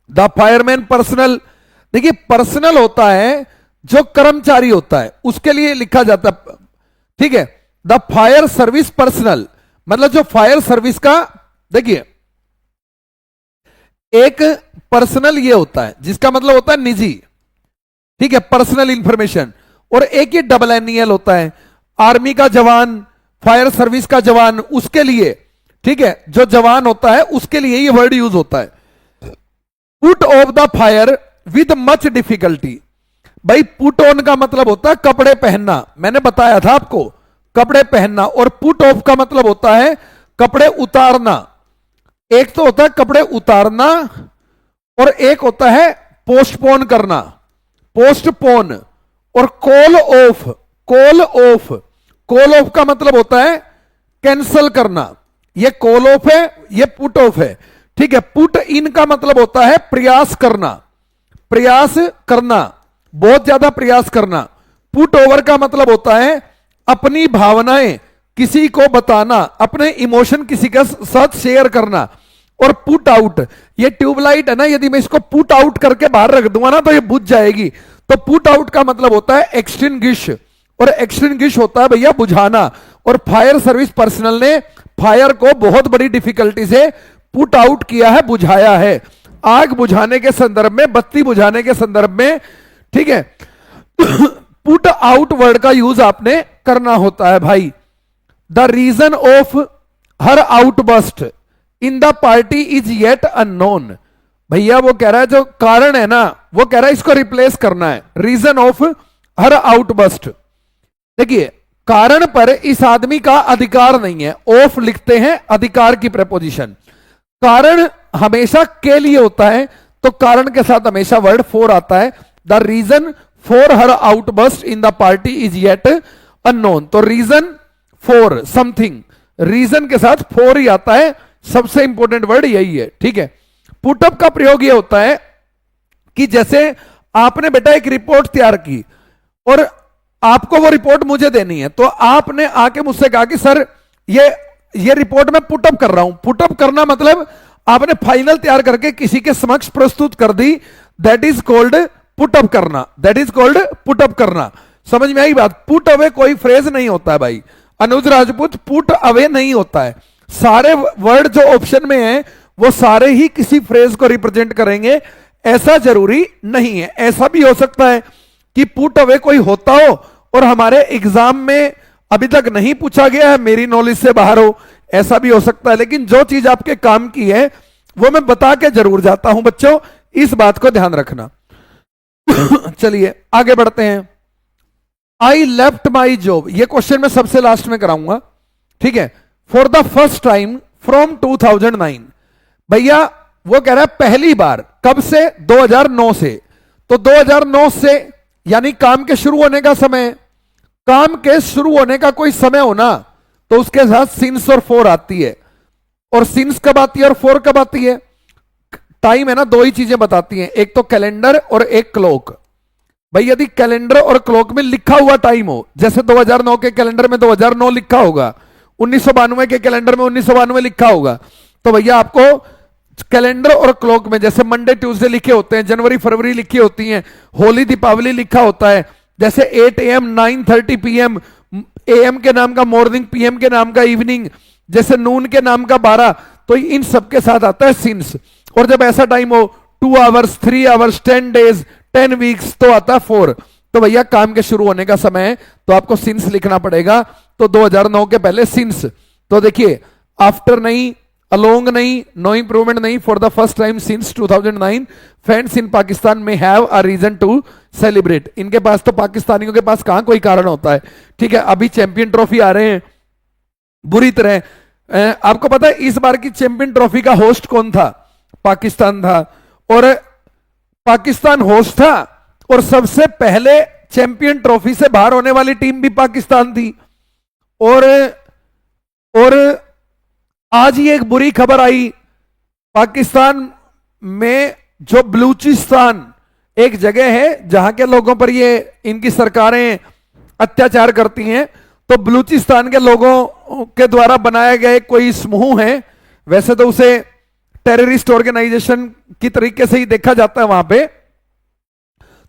[SPEAKER 1] द फायरमैन पर्सनल, देखिए पर्सनल होता है जो कर्मचारी होता है उसके लिए लिखा जाता है, ठीक है। द फायर सर्विस पर्सनल मतलब जो फायर सर्विस का, देखिए एक पर्सनल ये होता है जिसका मतलब होता है निजी, ठीक है, पर्सनल इंफॉर्मेशन। और एक ये डबल एनईएल होता है, आर्मी का जवान, फायर सर्विस का जवान, उसके लिए, ठीक है, जो जवान होता है उसके लिए ये वर्ड यूज होता है। Put off the fire with much difficulty, भाई पुट ऑन का मतलब होता है कपड़े पहनना, मैंने बताया था आपको, कपड़े पहनना। और पुट ऑफ का मतलब होता है कपड़े उतारना। एक तो होता है कपड़े उतारना और एक होता है पोस्टपोन करना, पोस्टपोन। और call of, call of, call of का मतलब होता है कैंसल करना। ये कॉल ऑफ है, ये पुट ऑफ है, ठीक है। पुट इन का मतलब होता है प्रयास करना, प्रयास करना, बहुत ज्यादा प्रयास करना। पुट ओवर का मतलब होता है अपनी भावनाएं किसी को बताना, अपने इमोशन किसी के साथ शेयर करना। और पुट आउट, ये ट्यूबलाइट है ना, यदि मैं इसको पुट आउट करके बाहर रख दूंगा ना तो ये बुझ जाएगी। तो पुट आउट का मतलब होता है एक्सटिंग्विश, और एक्सटिंग्विश होता है भैया बुझाना। और फायर सर्विस पर्सनल ने फायर को बहुत बड़ी डिफिकल्टी से पुट आउट किया है, बुझाया है, आग बुझाने के संदर्भ में, बत्ती बुझाने के संदर्भ में, ठीक है। पुट आउट वर्ड का यूज आपने करना होता है भाई। The reason of her outburst in the party is yet unknown, भैया वो कह रहा है जो कारण है ना, वो कह रहा है इसको रिप्लेस करना है, रीजन ऑफ हर आउटबस्ट। देखिए कारण पर इस आदमी का अधिकार नहीं है, ऑफ लिखते हैं अधिकार की प्रेपोजिशन। कारण हमेशा के लिए होता है, तो कारण के साथ हमेशा वर्ड फॉर आता है। The reason for her outburst in the party is yet unknown. तो रीजन फॉर समथिंग, रीजन के साथ फॉर ही आता है, सबसे इंपॉर्टेंट वर्ड यही है, ठीक है। पुटअप का प्रयोग यह होता है कि जैसे आपने बेटा एक रिपोर्ट तैयार की और आपको वो रिपोर्ट मुझे देनी है, तो आपने आके मुझसे कहा कि सर ये रिपोर्ट मैं पुटअप कर रहा हूं। पुटअप करना मतलब आपने फाइनल तैयार करके किसी के समक्ष प्रस्तुत कर दी, दैट इज कॉल्ड पुटअप करना, दैट इज कॉल्ड पुटअप करना। समझ में आई बात? पुट अवे कोई फ्रेज नहीं होता है भाई, अनुज राजपूत पुट अवे नहीं होता है। सारे वर्ड जो ऑप्शन में है वो सारे ही किसी फ्रेज को रिप्रेजेंट करेंगे, ऐसा जरूरी नहीं है। ऐसा भी हो सकता है कि पुट अवे कोई होता हो और हमारे एग्जाम में अभी तक नहीं पूछा गया है, मेरी नॉलेज से बाहर हो, ऐसा भी हो सकता है। लेकिन जो चीज आपके काम की है वो मैं बता के जरूर जाता हूं बच्चों, इस बात को ध्यान रखना। चलिए आगे बढ़ते हैं। आई लेफ्ट माई जॉब, ये क्वेश्चन मैं सबसे लास्ट में कराऊंगा, ठीक है। For the first time from 2009, भैया वो कह रहा है पहली बार, कब से? 2009 से। तो 2009 से यानी काम के शुरू होने का समय, काम के शुरू होने का कोई समय होना तो उसके साथ सिंस और फोर आती है। और सिंस कब आती है और फोर कब आती है? टाइम है ना, दो ही चीजें बताती हैं, एक तो कैलेंडर और एक क्लॉक। भाई यदि कैलेंडर और क्लॉक में लिखा हुआ टाइम हो, जैसे 2009 के कैलेंडर में 2009 लिखा होगा, 1992 के कैलेंडर में 1992 लिखा होगा, तो भैया आपको कैलेंडर और क्लॉक में जैसे मंडे ट्यूसडे लिखे होते हैं, जनवरी फरवरी लिखी होती हैं, होली दीपावली लिखा होता है, जैसे 8 AM 9:30 PM, AM के नाम का मॉर्निंग, PM के नाम का इवनिंग, जैसे नून के नाम का 12, तो इन सबके साथ आता है सिंस। और जब ऐसा टाइम हो 2 आवर्स 3 आवर्स 10 डेज 10 वीक्स, तो आता है 4। तो भैया काम के शुरू होने का समय है तो आपको सिंस लिखना पड़ेगा। तो 2009 के पहले सिंस। तो देखिए आफ्टर नहीं, अलोंग नहीं, नो इंप्रूवमेंट नहीं, for the first time since 2009 fans in Pakistan में have a reason to celebrate. इनके पास तो, पाकिस्तानियों के पास कहां कोई कारण होता है, ठीक है। अभी चैंपियन ट्रॉफी आ रहे हैं बुरी तरह। आपको पता है इस बार की चैंपियन ट्रॉफी का होस्ट कौन था? पाकिस्तान था। और पाकिस्तान होस्ट था और सबसे पहले चैंपियन ट्रॉफी से बाहर होने वाली टीम भी पाकिस्तान थी। और आज ही एक बुरी खबर आई, पाकिस्तान में जो बलूचिस्तान एक जगह है जहां के लोगों पर ये इनकी सरकारें अत्याचार करती हैं, तो बलूचिस्तान के लोगों के द्वारा बनाया गया कोई समूह है, वैसे तो उसे टेररिस्ट ऑर्गेनाइजेशन की तरीके से ही देखा जाता है वहां पे,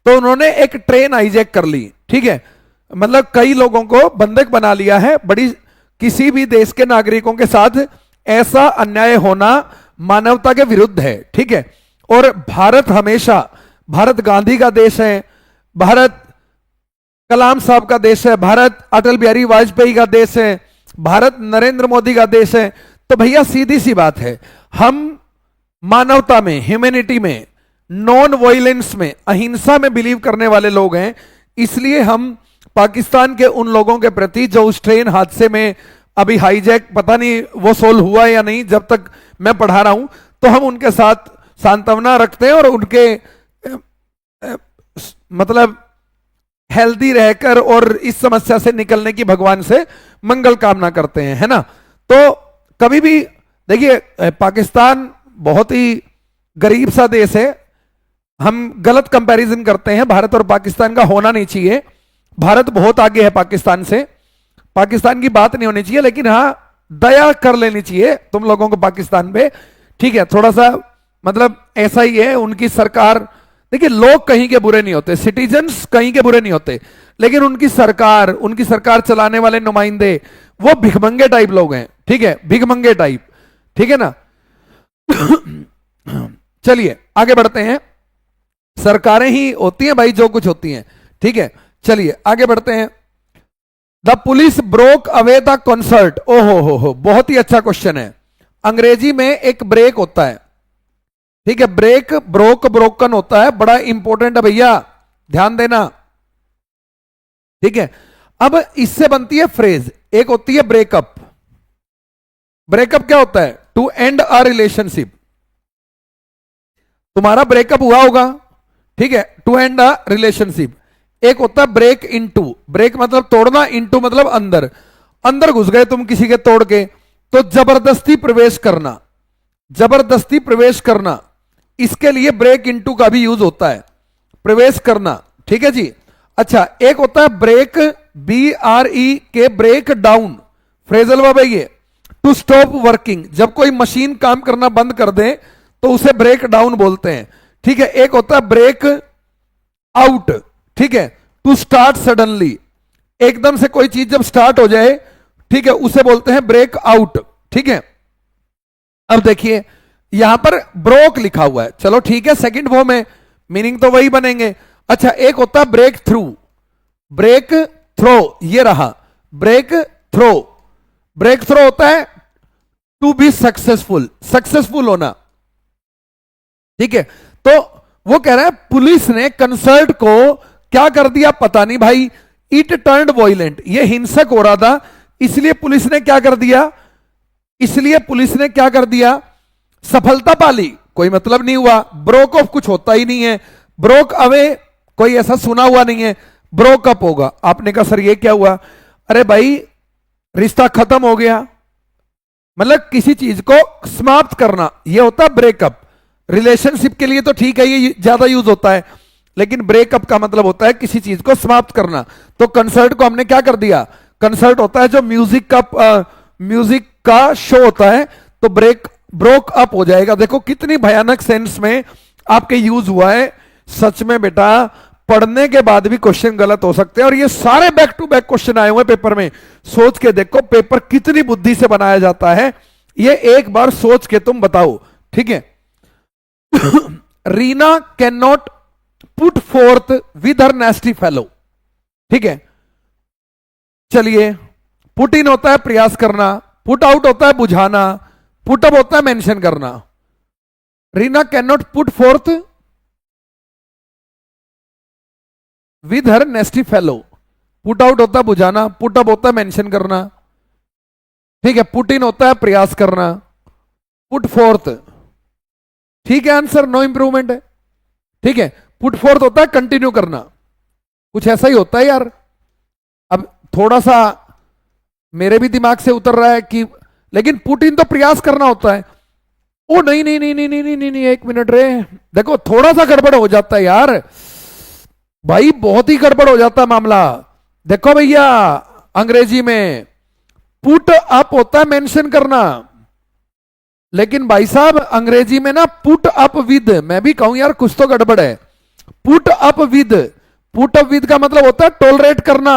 [SPEAKER 1] तो उन्होंने एक ट्रेन हाईजैक कर ली, ठीक है। मतलब कई लोगों को बंधक बना लिया है। बड़ी, किसी भी देश के नागरिकों के साथ ऐसा अन्याय होना मानवता के विरुद्ध है, ठीक है। और भारत हमेशा, भारत गांधी का देश है, भारत कलाम साहब का देश है, भारत अटल बिहारी वाजपेयी का देश है, भारत नरेंद्र मोदी का देश है। तो भैया सीधी सी बात है, हम मानवता में, ह्यूमैनिटी में, नॉन वायलेंस में, अहिंसा में बिलीव करने वाले लोग हैं। इसलिए हम पाकिस्तान के उन लोगों के प्रति जो उस ट्रेन हादसे में अभी हाईजैक, पता नहीं वो सोल्व हुआ या नहीं, जब तक मैं पढ़ा रहा हूं, तो हम उनके साथ सांत्वना रखते हैं और उनके मतलब हेल्दी रहकर और इस समस्या से निकलने की भगवान से मंगल कामना करते हैं, है ना। तो कभी भी देखिए पाकिस्तान बहुत ही गरीब सा देश है, हम गलत कंपैरिजन करते हैं, भारत और पाकिस्तान का होना नहीं चाहिए। भारत बहुत आगे है पाकिस्तान से, पाकिस्तान की बात नहीं होनी चाहिए, लेकिन हाँ दया कर लेनी चाहिए तुम लोगों को पाकिस्तान पे, ठीक है। थोड़ा सा मतलब ऐसा ही है, उनकी सरकार, देखिए लोग कहीं के बुरे नहीं होते, सिटीजन्स कहीं के बुरे नहीं होते, लेकिन उनकी सरकार चलाने वाले नुमाइंदे वो भिखमंगे टाइप लोग हैं, ठीक है, भिखमंगे टाइप, ठीक है ना। चलिए आगे बढ़ते हैं। सरकारें ही होती हैं भाई जो कुछ होती हैं, ठीक है। चलिए आगे बढ़ते हैं। The police broke away the concert. ओहो हो, बहुत ही अच्छा क्वेश्चन है। अंग्रेजी में एक ब्रेक होता है, ठीक है, ब्रेक, ब्रोक, ब्रोकन होता है, बड़ा इंपॉर्टेंट है भैया, ध्यान देना। ठीक है, अब इससे बनती है फ्रेज, एक होती है ब्रेकअप। ब्रेकअप क्या होता है? To end a relationship. तुम्हारा ब्रेकअप हुआ होगा, ठीक है, टू एंड अ रिलेशनशिप। एक होता है ब्रेक इनटू, ब्रेक मतलब तोड़ना, इनटू मतलब अंदर, अंदर घुस गए तुम किसी के तोड़ के, तो जबरदस्ती प्रवेश करना, जबरदस्ती प्रवेश करना, इसके लिए ब्रेक इनटू का भी यूज होता है, प्रवेश करना। ठीक है जी। अच्छा, एक होता है ब्रेक, BRE के, ब्रेक डाउन, फ्रेजल वर्ब है ये, टू स्टॉप वर्किंग, जब कोई मशीन काम करना बंद कर दे तो उसे ब्रेक डाउन बोलते हैं। ठीक है, एक होता है ब्रेक आउट, ठीक है, टू स्टार्ट सडनली, एकदम से कोई चीज जब स्टार्ट हो जाए, ठीक है, उसे बोलते हैं ब्रेक आउट। ठीक है, अब देखिए यहां पर ब्रोक लिखा हुआ है, चलो ठीक है, सेकंड फॉर्म है, मीनिंग तो वही बनेंगे। अच्छा, एक होता है ब्रेक थ्रू, ब्रेक थ्रो, ये रहा ब्रेक थ्रो। ब्रेक थ्रो होता है टू बी सक्सेसफुल, सक्सेसफुल होना। ठीक है, तो वो कह रहा है पुलिस ने कंसर्ट को क्या कर दिया पता नहीं भाई, इट टर्न्ड वॉयलेंट, ये हिंसक हो रहा था, इसलिए पुलिस ने क्या कर दिया, इसलिए पुलिस ने क्या कर दिया, सफलता पाली, कोई मतलब नहीं हुआ। ब्रोक ऑफ कुछ होता ही नहीं है, ब्रोक अवे कोई ऐसा सुना हुआ नहीं है, ब्रोकअप होगा। आपने कहा सर ये क्या हुआ? अरे भाई रिश्ता खत्म हो गया, मतलब किसी चीज को समाप्त करना, ये होता है ब्रेकअप। रिलेशनशिप के लिए तो ठीक है, ये ज्यादा यूज होता है, लेकिन ब्रेकअप का मतलब होता है किसी चीज को समाप्त करना। तो कंसर्ट को हमने क्या कर दिया, कंसर्ट होता है जो म्यूजिक का शो होता है, तो ब्रोक अप हो जाएगा। देखो कितनी भयानक सेंस में आपके यूज हुआ है। सच में बेटा पढ़ने के बाद भी क्वेश्चन गलत हो सकते हैं, और ये सारे बैक टू बैक क्वेश्चन आए हुए पेपर में। सोच के देखो पेपर कितनी बुद्धि से बनाया जाता है, ये एक बार सोच के तुम बताओ। ठीक है, Reena can not put fourth with her नेस्टी fellow. ठीक है, चलिए, पुट इन होता है प्रयास करना, पुट आउट होता है बुझाना, पुट अप होता है मेंशन करना। Reena can not put fourth with her नेस्टी fellow, put out होता है बुझाना, पुट अप होता है मेंशन करना। ठीक है, पुट इन होता है प्रयास करना, पुट फोर्थ, ठीक है आंसर, नो इंप्रूवमेंट है। ठीक है, पुट फोर्थ होता है कंटिन्यू करना, कुछ ऐसा ही होता है यार। अब थोड़ा सा मेरे भी दिमाग से उतर रहा है कि, लेकिन पुट इन तो प्रयास करना होता है। ओ नहीं नहीं नहीं नहीं नहीं नहीं नहीं, नहीं एक मिनट रे, देखो थोड़ा सा गड़बड़ हो जाता है यार भाई, बहुत ही गड़बड़ हो जाता है मामला। देखो भैया अंग्रेजी में पुट अप होता है मेंशन करना, लेकिन भाई साहब अंग्रेजी में ना पुट अप विद, मैं भी कहूं यार कुछ तो गड़बड़ है। पुट अप विद का मतलब होता है टॉलरेट करना।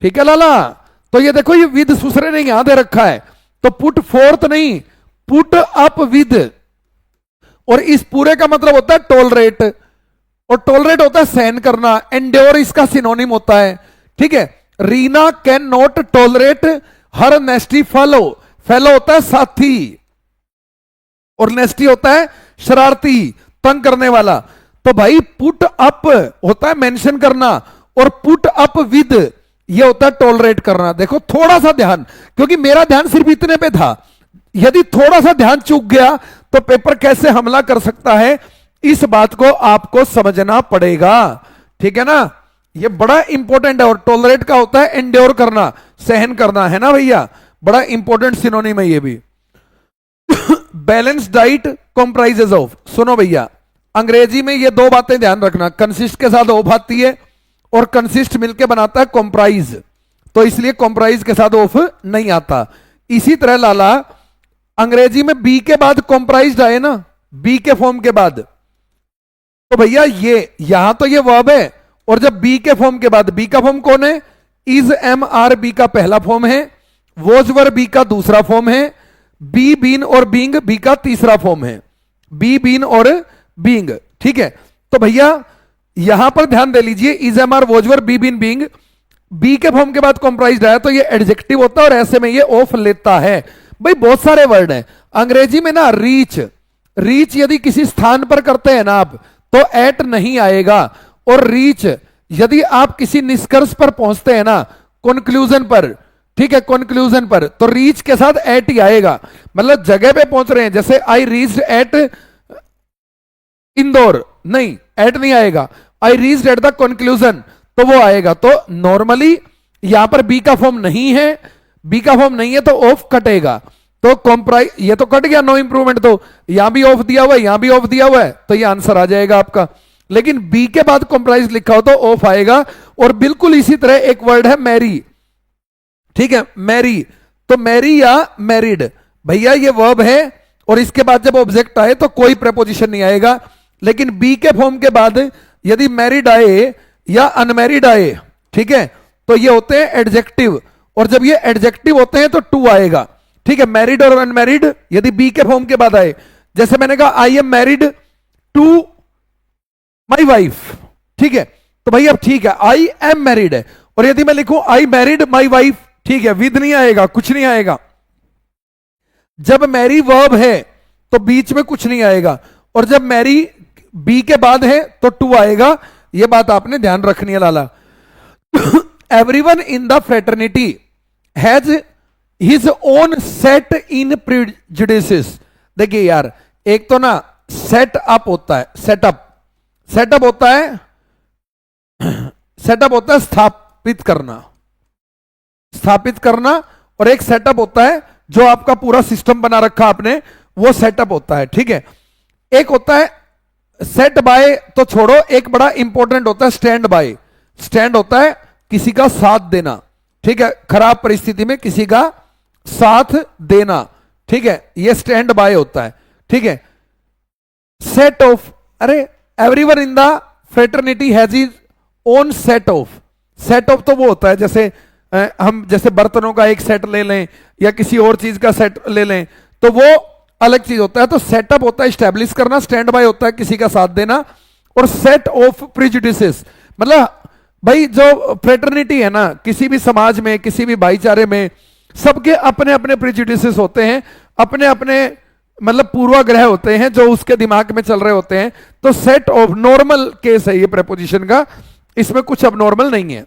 [SPEAKER 1] ठीक है लाला, तो ये देखो ये विद दूसरे ने यहां दे रखा है, तो पुट फोर्थ नहीं, पुट अप विद, और इस पूरे का मतलब होता है टॉलरेट, और टॉलरेट होता है सहन करना, एंड्योर इसका सिनोनिम होता है। ठीक है, Reena can not tolerate her नेस्टी fellow, fellow होता है साथी, और नेस्टी होता है शरारती, तंग करने वाला। तो भाई पुट अप होता है मेंशन करना, और पुट अप विद ये होता है टॉलरेट करना। देखो थोड़ा सा ध्यान, क्योंकि मेरा ध्यान सिर्फ इतने पे था, यदि थोड़ा सा ध्यान चूक गया तो पेपर कैसे हमला कर सकता है, इस बात को आपको समझना पड़ेगा। ठीक है ना, ये बड़ा इंपॉर्टेंट है। और टॉलरेट का होता है एंड्योर करना, सहन करना, है ना भैया, बड़ा इंपॉर्टेंट सिनोनिम है ये भी। बैलेंस डाइट कॉम्प्राइजेज ऑफ, सुनो भैया अंग्रेजी में ये दो बातें ध्यान रखना, कंसिस्ट के साथ ऑफ आती है, और कंसिस्ट मिलके बनाता है कॉम्प्राइज, तो इसलिए कॉम्प्राइज के साथ ऑफ नहीं आता। इसी तरह लाला अंग्रेजी में बी के बाद कॉम्प्राइज्ड आए ना, बी के फॉर्म के बाद, तो भैया ये यहां तो ये वर्ब है, और जब बी के फॉर्म के बाद, बी का फॉर्म कौन है, इज एम आर बी का पहला फॉर्म है, वॉज वर बी का दूसरा फॉर्म है, बी बीन और बींग बी का तीसरा फॉर्म है, बी बीन और बींग। ठीक है, तो भैया यहां पर ध्यान दे लीजिए, is am are was were be been being, be के फॉर्म के बाद कॉम्प्राइज्ड आया तो ये एडजेक्टिव होता है, और ऐसे में ये ऑफ लेता है। भाई बहुत सारे वर्ड हैं अंग्रेजी में ना, रीच, रीच यदि किसी स्थान पर करते हैं ना आप, तो एट नहीं आएगा। और रीच यदि आप किसी निष्कर्ष पर पहुंचते हैं ना, कंक्लूजन पर, ठीक है, कंक्लूजन पर, तो रीच के साथ एट ही आएगा। मतलब जगह पे पहुंच रहे हैं, जैसे आई रीच्ड एट इंदौर, नहीं, एट नहीं आएगा। I reached at the conclusion, तो वो आएगा। तो नॉर्मली यहां पर बी का फॉर्म नहीं है, बी का फॉर्म नहीं है तो ऑफ कटेगा। तो कॉम्प्राइज, ये तो कट गया, नो इंप्रूवमेंट, तो यहां भी ऑफ दिया हुआ है, यहां भी ऑफ दिया हुआ है, तो ये आंसर आ जाएगा आपका। लेकिन बी के बाद कॉम्प्राइज लिखा हो तो ऑफ आएगा। और बिल्कुल इसी तरह एक वर्ड है मैरी, ठीक है, मैरी, तो मैरी या मैरिड, भैया ये वर्ब है, और इसके बाद जब ऑब्जेक्ट आए तो कोई प्रेपोजिशन नहीं आएगा। लेकिन बी के फॉर्म के बाद यदि मैरिड आए या अनमैरिड आए, ठीक है, तो ये होते हैं एडजेक्टिव, और जब ये एडजेक्टिव होते हैं तो टू आएगा, ठीक है। मैरिड और अनमैरिड यदि बी के फॉर्म के बाद आए, जैसे मैंने कहा I am married to my wife, ठीक है, तो भाई अब ठीक है, आई एम मैरिड है। और यदि मैं लिखूं आई मैरिड माई वाइफ, ठीक है, विद नहीं आएगा, कुछ नहीं आएगा। जब मैरी वर्ब है तो बीच में कुछ नहीं आएगा, और जब मैरी बी के बाद है तो टू आएगा। यह बात आपने ध्यान रखनी है लाला। Everyone in the fraternity has his own set in prejudices. देखिए यार, एक तो ना सेट अप होता है, सेटअप, सेटअप होता है, सेटअप होता है स्थापित करना, स्थापित करना, और एक सेटअप होता है जो आपका पूरा सिस्टम बना रखा आपने, वो सेटअप होता है, ठीक है। एक होता है सेट बाय, तो छोड़ो, एक बड़ा इंपॉर्टेंट होता है स्टैंड बाय। स्टैंड होता है किसी का साथ देना, ठीक है, खराब परिस्थिति में किसी का साथ देना, ठीक है, ये स्टैंड बाय होता है, ठीक है। सेट ऑफ, अरे everyone in the fraternity has his own set of. Set of तो वो होता है जैसे हम जैसे बर्तनों का एक सेट ले लें या किसी और चीज का सेट ले लें, तो वो अलग चीज होता है। तो सेटअप होता है स्टैब्लिश करना, स्टैंड बाय होता है किसी का साथ देना, और सेट ऑफ प्रेजुडिसेस मतलब भाई जो फ्रेटर्निटी है ना, किसी भी समाज में, किसी भी भाईचारे में, सबके अपने अपने प्रेजुडिसेस होते हैं, अपने अपने मतलब पूर्वाग्रह होते हैं जो उसके दिमाग में चल रहे होते हैं। तो सेट ऑफ नॉर्मल केस है ये प्रेपोजिशन का, इसमें कुछ अब नॉर्मल नहीं है।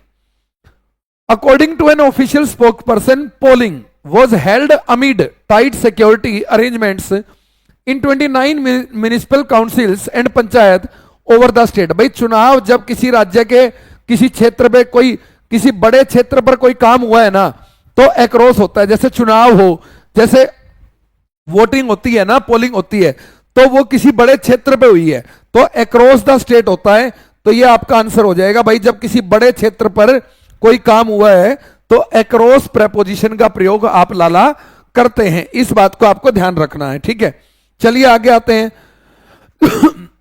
[SPEAKER 1] According to an official spokesperson, polling was held amid tight security arrangements in 29 municipal councils and panchayat over the state। भाई चुनाव जब किसी राज्य के किसी क्षेत्र पे कोई, किसी बड़े क्षेत्र पर कोई काम हुआ है ना, तो एक्रोस होता है। जैसे चुनाव हो, जैसे वोटिंग होती है ना, पोलिंग होती है, तो वो किसी बड़े क्षेत्र पे हुई है तो एक्रोस द स्टेट होता है। तो ये आपका आंसर हो जाएगा भाई, जब किसी बड़े क्षेत्र पर कोई काम हुआ है तो एक्रोस प्रेपोजिशन का प्रयोग आप लाला करते हैं। इस बात को आपको ध्यान रखना है, ठीक है। चलिए आगे आते हैं।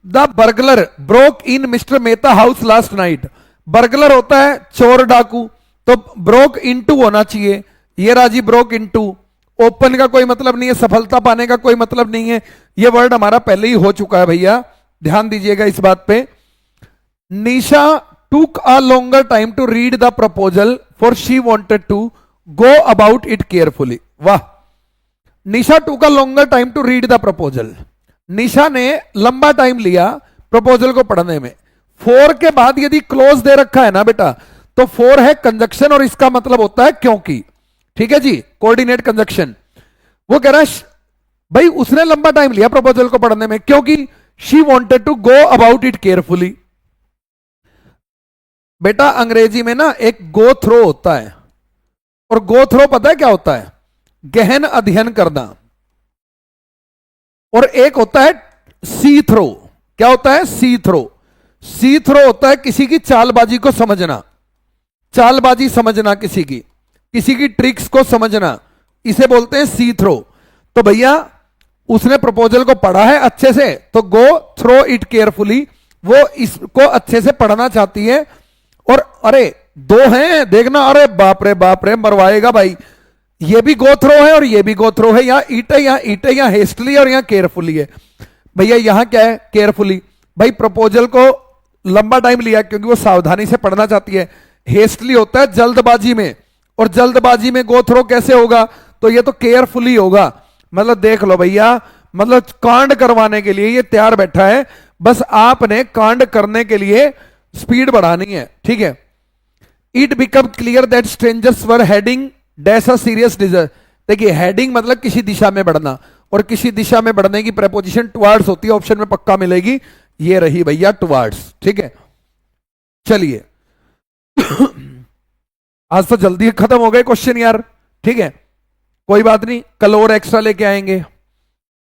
[SPEAKER 1] The burglar broke in mister Mehta house last night. Burglar होता है चोर डाकू, तो ब्रोक इनटू होना चाहिए। ये राजी ब्रोक इनटू, ओपन का कोई मतलब नहीं है, सफलता पाने का कोई मतलब नहीं है। ये वर्ड हमारा पहले ही हो चुका है भैया, ध्यान दीजिएगा इस बात पे। निशा took a longer time to read the proposal for she wanted to go about it carefully। वाह, निशा took a longer time to read the proposal। निशा ने लंबा टाइम लिया प्रपोजल को पढ़ने में। फोर के बाद यदि क्लोज दे रखा है ना बेटा, तो फोर है कंजक्शन, और इसका मतलब होता है क्योंकि, ठीक है जी, कोऑर्डिनेट कंजक्शन। वो कह रहा है भाई उसने लंबा टाइम लिया प्रपोजल को पढ़ने में क्योंकि she wanted to go about it carefully। बेटा अंग्रेजी में ना एक गो थ्रो होता है, और गो थ्रो पता है क्या होता है? गहन अध्ययन करना। और एक होता है सी थ्रो। क्या होता है? सी थ्रो। सी थ्रो होता है किसी की चालबाजी को समझना, चालबाजी समझना, किसी की ट्रिक्स को समझना, इसे बोलते हैं सी थ्रो। तो भैया उसने प्रपोजल को पढ़ा है अच्छे से, तो गो थ्रो इट केयरफुली, वो इसको अच्छे से पढ़ना चाहती है। और अरे दो हैं देखना, अरे बाप रे मरवाएगा भाई, ये भी गो थ्रो है और ये भी गो थ्रो है। यहाँ ईटे, यहाँ ईटे, यहाँ हेस्टली और यहाँ केयरफुली है। भैया यहाँ क्या है? केयरफुली। भाई प्रपोजल को लंबा टाइम लिया क्योंकि वो सावधानी से पढ़ना चाहती है। हेस्टली होता है जल्दबाजी में, और जल्दबाजी में गो थ्रो कैसे होगा? तो ये तो केयरफुली होगा। मतलब देख लो भैया, मतलब कांड करवाने के लिए ये तैयार बैठा है, बस आपने कांड करने के लिए स्पीड बढ़ानी है, ठीक है। It become clear that strangers were heading dash a serious desire. देखिए हेडिंग मतलब किसी दिशा में बढ़ना, और किसी दिशा में बढ़ने की प्रेपोजिशन टुवर्ड्स होती है, ऑप्शन में पक्का मिलेगी, ये रही भैया टुवर्ड्स, ठीक है। चलिए आज तो जल्दी खत्म हो गए क्वेश्चन यार, ठीक है, कोई बात नहीं, कल और एक्स्ट्रा लेके आएंगे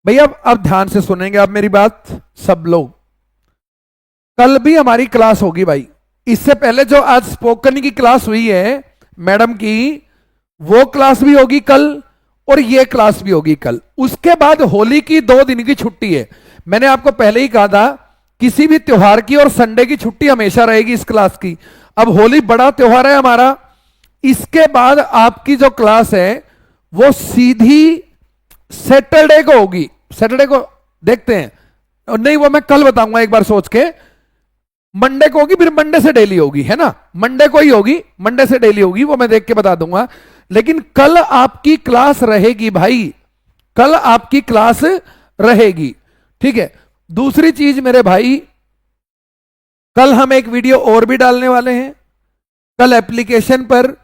[SPEAKER 1] भैया। अब ध्यान से सुनेंगे आप मेरी बात सब लोग। कल भी हमारी क्लास होगी भाई, इससे पहले जो आज स्पोकन की क्लास हुई है मैडम की, वो क्लास भी होगी कल, और ये क्लास भी होगी कल। उसके बाद होली की 2 दिन की छुट्टी है। मैंने आपको पहले ही कहा था किसी भी त्योहार की और संडे की छुट्टी हमेशा रहेगी इस क्लास की। अब होली बड़ा त्योहार है हमारा, इसके बाद आपकी जो क्लास है वो सीधी सैटरडे को होगी। सैटरडे को देखते हैं, और नहीं वो मैं कल बताऊंगा एक बार सोच के। मंडे को होगी, फिर मंडे से डेली होगी, है ना, मंडे को ही होगी, मंडे से डेली होगी, वो मैं देख के बता दूंगा। लेकिन कल आपकी क्लास रहेगी भाई, कल आपकी क्लास रहेगी, ठीक है। दूसरी चीज मेरे भाई, कल हम एक वीडियो और भी डालने वाले हैं। कल एप्लीकेशन पर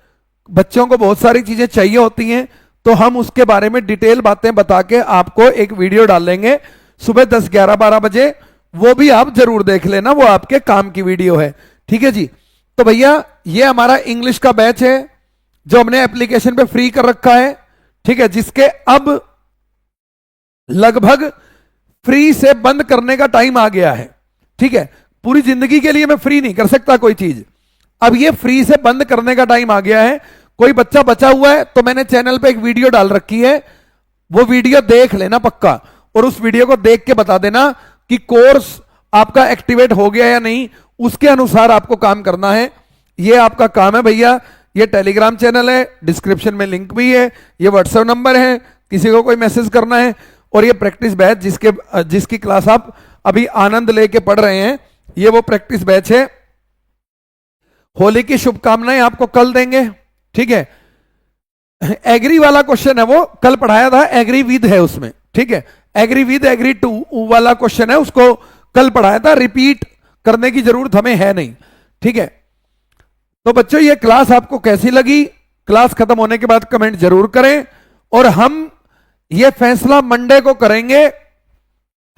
[SPEAKER 1] बच्चों को बहुत सारी चीजें चाहिए होती हैं, तो हम उसके बारे में डिटेल बातें बता के आपको एक वीडियो डालेंगे सुबह 10, 11, 12 बजे। वो भी आप जरूर देख लेना, वो आपके काम की वीडियो है, ठीक है जी। तो भैया ये हमारा इंग्लिश का बैच है जो हमने एप्लीकेशन पे फ्री कर रखा है, ठीक है, जिसके अब लगभग फ्री से बंद करने का टाइम आ गया है, ठीक है। पूरी जिंदगी के लिए मैं फ्री नहीं कर सकता कोई चीज, अब ये फ्री से बंद करने का टाइम आ गया है। कोई बच्चा बचा हुआ है तो मैंने चैनल पे एक वीडियो डाल रखी है, वो वीडियो देख लेना पक्का, और उस वीडियो को देख के बता देना कि कोर्स आपका एक्टिवेट हो गया या नहीं, उसके अनुसार आपको काम करना है। ये आपका काम है भैया। ये टेलीग्राम चैनल है, डिस्क्रिप्शन में लिंक भी है, ये व्हाट्सएप नंबर है, किसी को कोई मैसेज करना है, और ये प्रैक्टिस बैच जिसकी क्लास आप अभी आनंद लेके पढ़ रहे हैं, ये वो प्रैक्टिस बैच है। होली की शुभकामनाएं आपको कल देंगे, ठीक है। एग्री वाला क्वेश्चन है वो कल पढ़ाया था, एग्री विद है उसमें, ठीक है। एग्री विद, एग्री टू वाला क्वेश्चन है, उसको कल पढ़ाया था, रिपीट करने की जरूरत हमें है नहीं, ठीक है। तो बच्चों ये क्लास आपको कैसी लगी, क्लास खत्म होने के बाद कमेंट जरूर करें, और हम ये फैसला मंडे को करेंगे,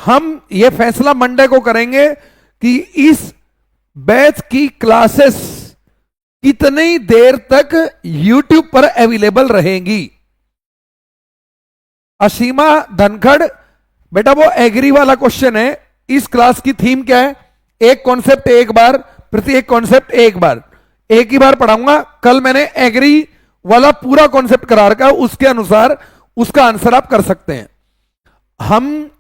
[SPEAKER 1] हम ये फैसला मंडे को करेंगे कि इस बैच की क्लासेस कितनी देर तक YouTube पर अवेलेबल रहेंगी। असीमा धनखड़, बेटा वो एग्री वाला क्वेश्चन है, इस क्लास की थीम क्या है, एक कॉन्सेप्ट एक बार, प्रत्येक कॉन्सेप्ट एक बार, एक ही बार पढ़ाऊंगा। कल मैंने एग्री वाला पूरा कॉन्सेप्ट करा रखा है, उसके अनुसार उसका आंसर आप कर सकते हैं। हम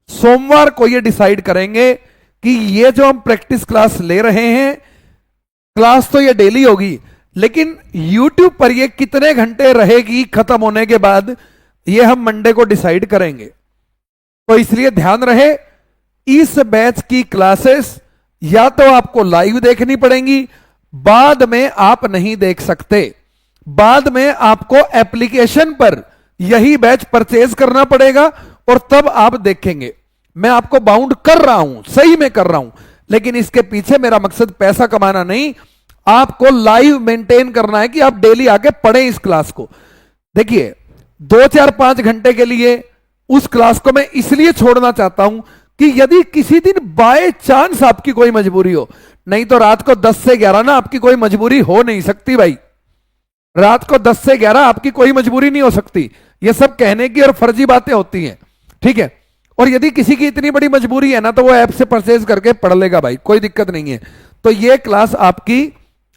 [SPEAKER 1] सोमवार को ये डिसाइड करेंगे कि ये जो हम प्रैक्टिस क्लास ले रहे हैं, क्लास तो ये डेली होगी, लेकिन YouTube पर ये कितने घंटे रहेगी खत्म होने के बाद, ये हम मंडे को डिसाइड करेंगे। तो इसलिए ध्यान रहे, इस बैच की क्लासेस या तो आपको लाइव देखनी पड़ेंगी, बाद में आप नहीं देख सकते, बाद में आपको एप्लीकेशन पर यही बैच परचेज करना पड़ेगा और तब आप देखेंगे। मैं आपको बाउंड कर रहा हूं, सही में कर रहा हूं, लेकिन इसके पीछे मेरा मकसद पैसा कमाना नहीं, आपको लाइव मेंटेन करना है कि आप डेली आके पढ़ें इस क्लास को। देखिए 2, 4, 5 घंटे के लिए उस क्लास को मैं इसलिए छोड़ना चाहता हूं कि यदि किसी दिन बाय चांस आपकी कोई मजबूरी हो, नहीं तो रात को 10 से 11 ना आपकी कोई मजबूरी हो नहीं सकती भाई, रात को 10 से 11 आपकी कोई मजबूरी नहीं हो सकती। ये सब कहने की और फर्जी बातें होती हैं, ठीक है। और यदि किसी की इतनी बड़ी मजबूरी है ना, तो वो ऐप से परचेज करके पढ़ लेगा भाई, कोई दिक्कत नहीं है। तो ये क्लास आपकी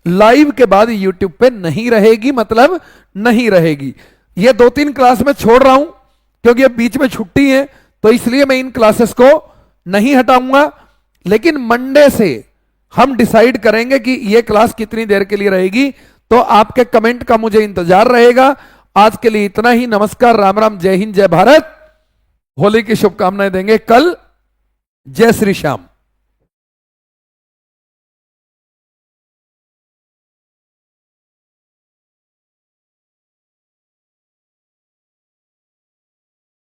[SPEAKER 1] लाइव के बाद यूट्यूब पे नहीं रहेगी, मतलब नहीं रहेगी। ये 2-3 क्लास में छोड़ रहा हूं क्योंकि अब बीच में छुट्टी है, तो इसलिए मैं इन क्लासेस को नहीं हटाऊंगा। लेकिन मंडे से हम डिसाइड करेंगे कि ये क्लास कितनी देर के लिए रहेगी, तो आपके कमेंट का मुझे इंतजार रहेगा। आज के लिए इतना ही। नमस्कार, राम राम, जय हिंद, जय भारत। होली की शुभकामनाएं देंगे कल। जय श्री श्याम।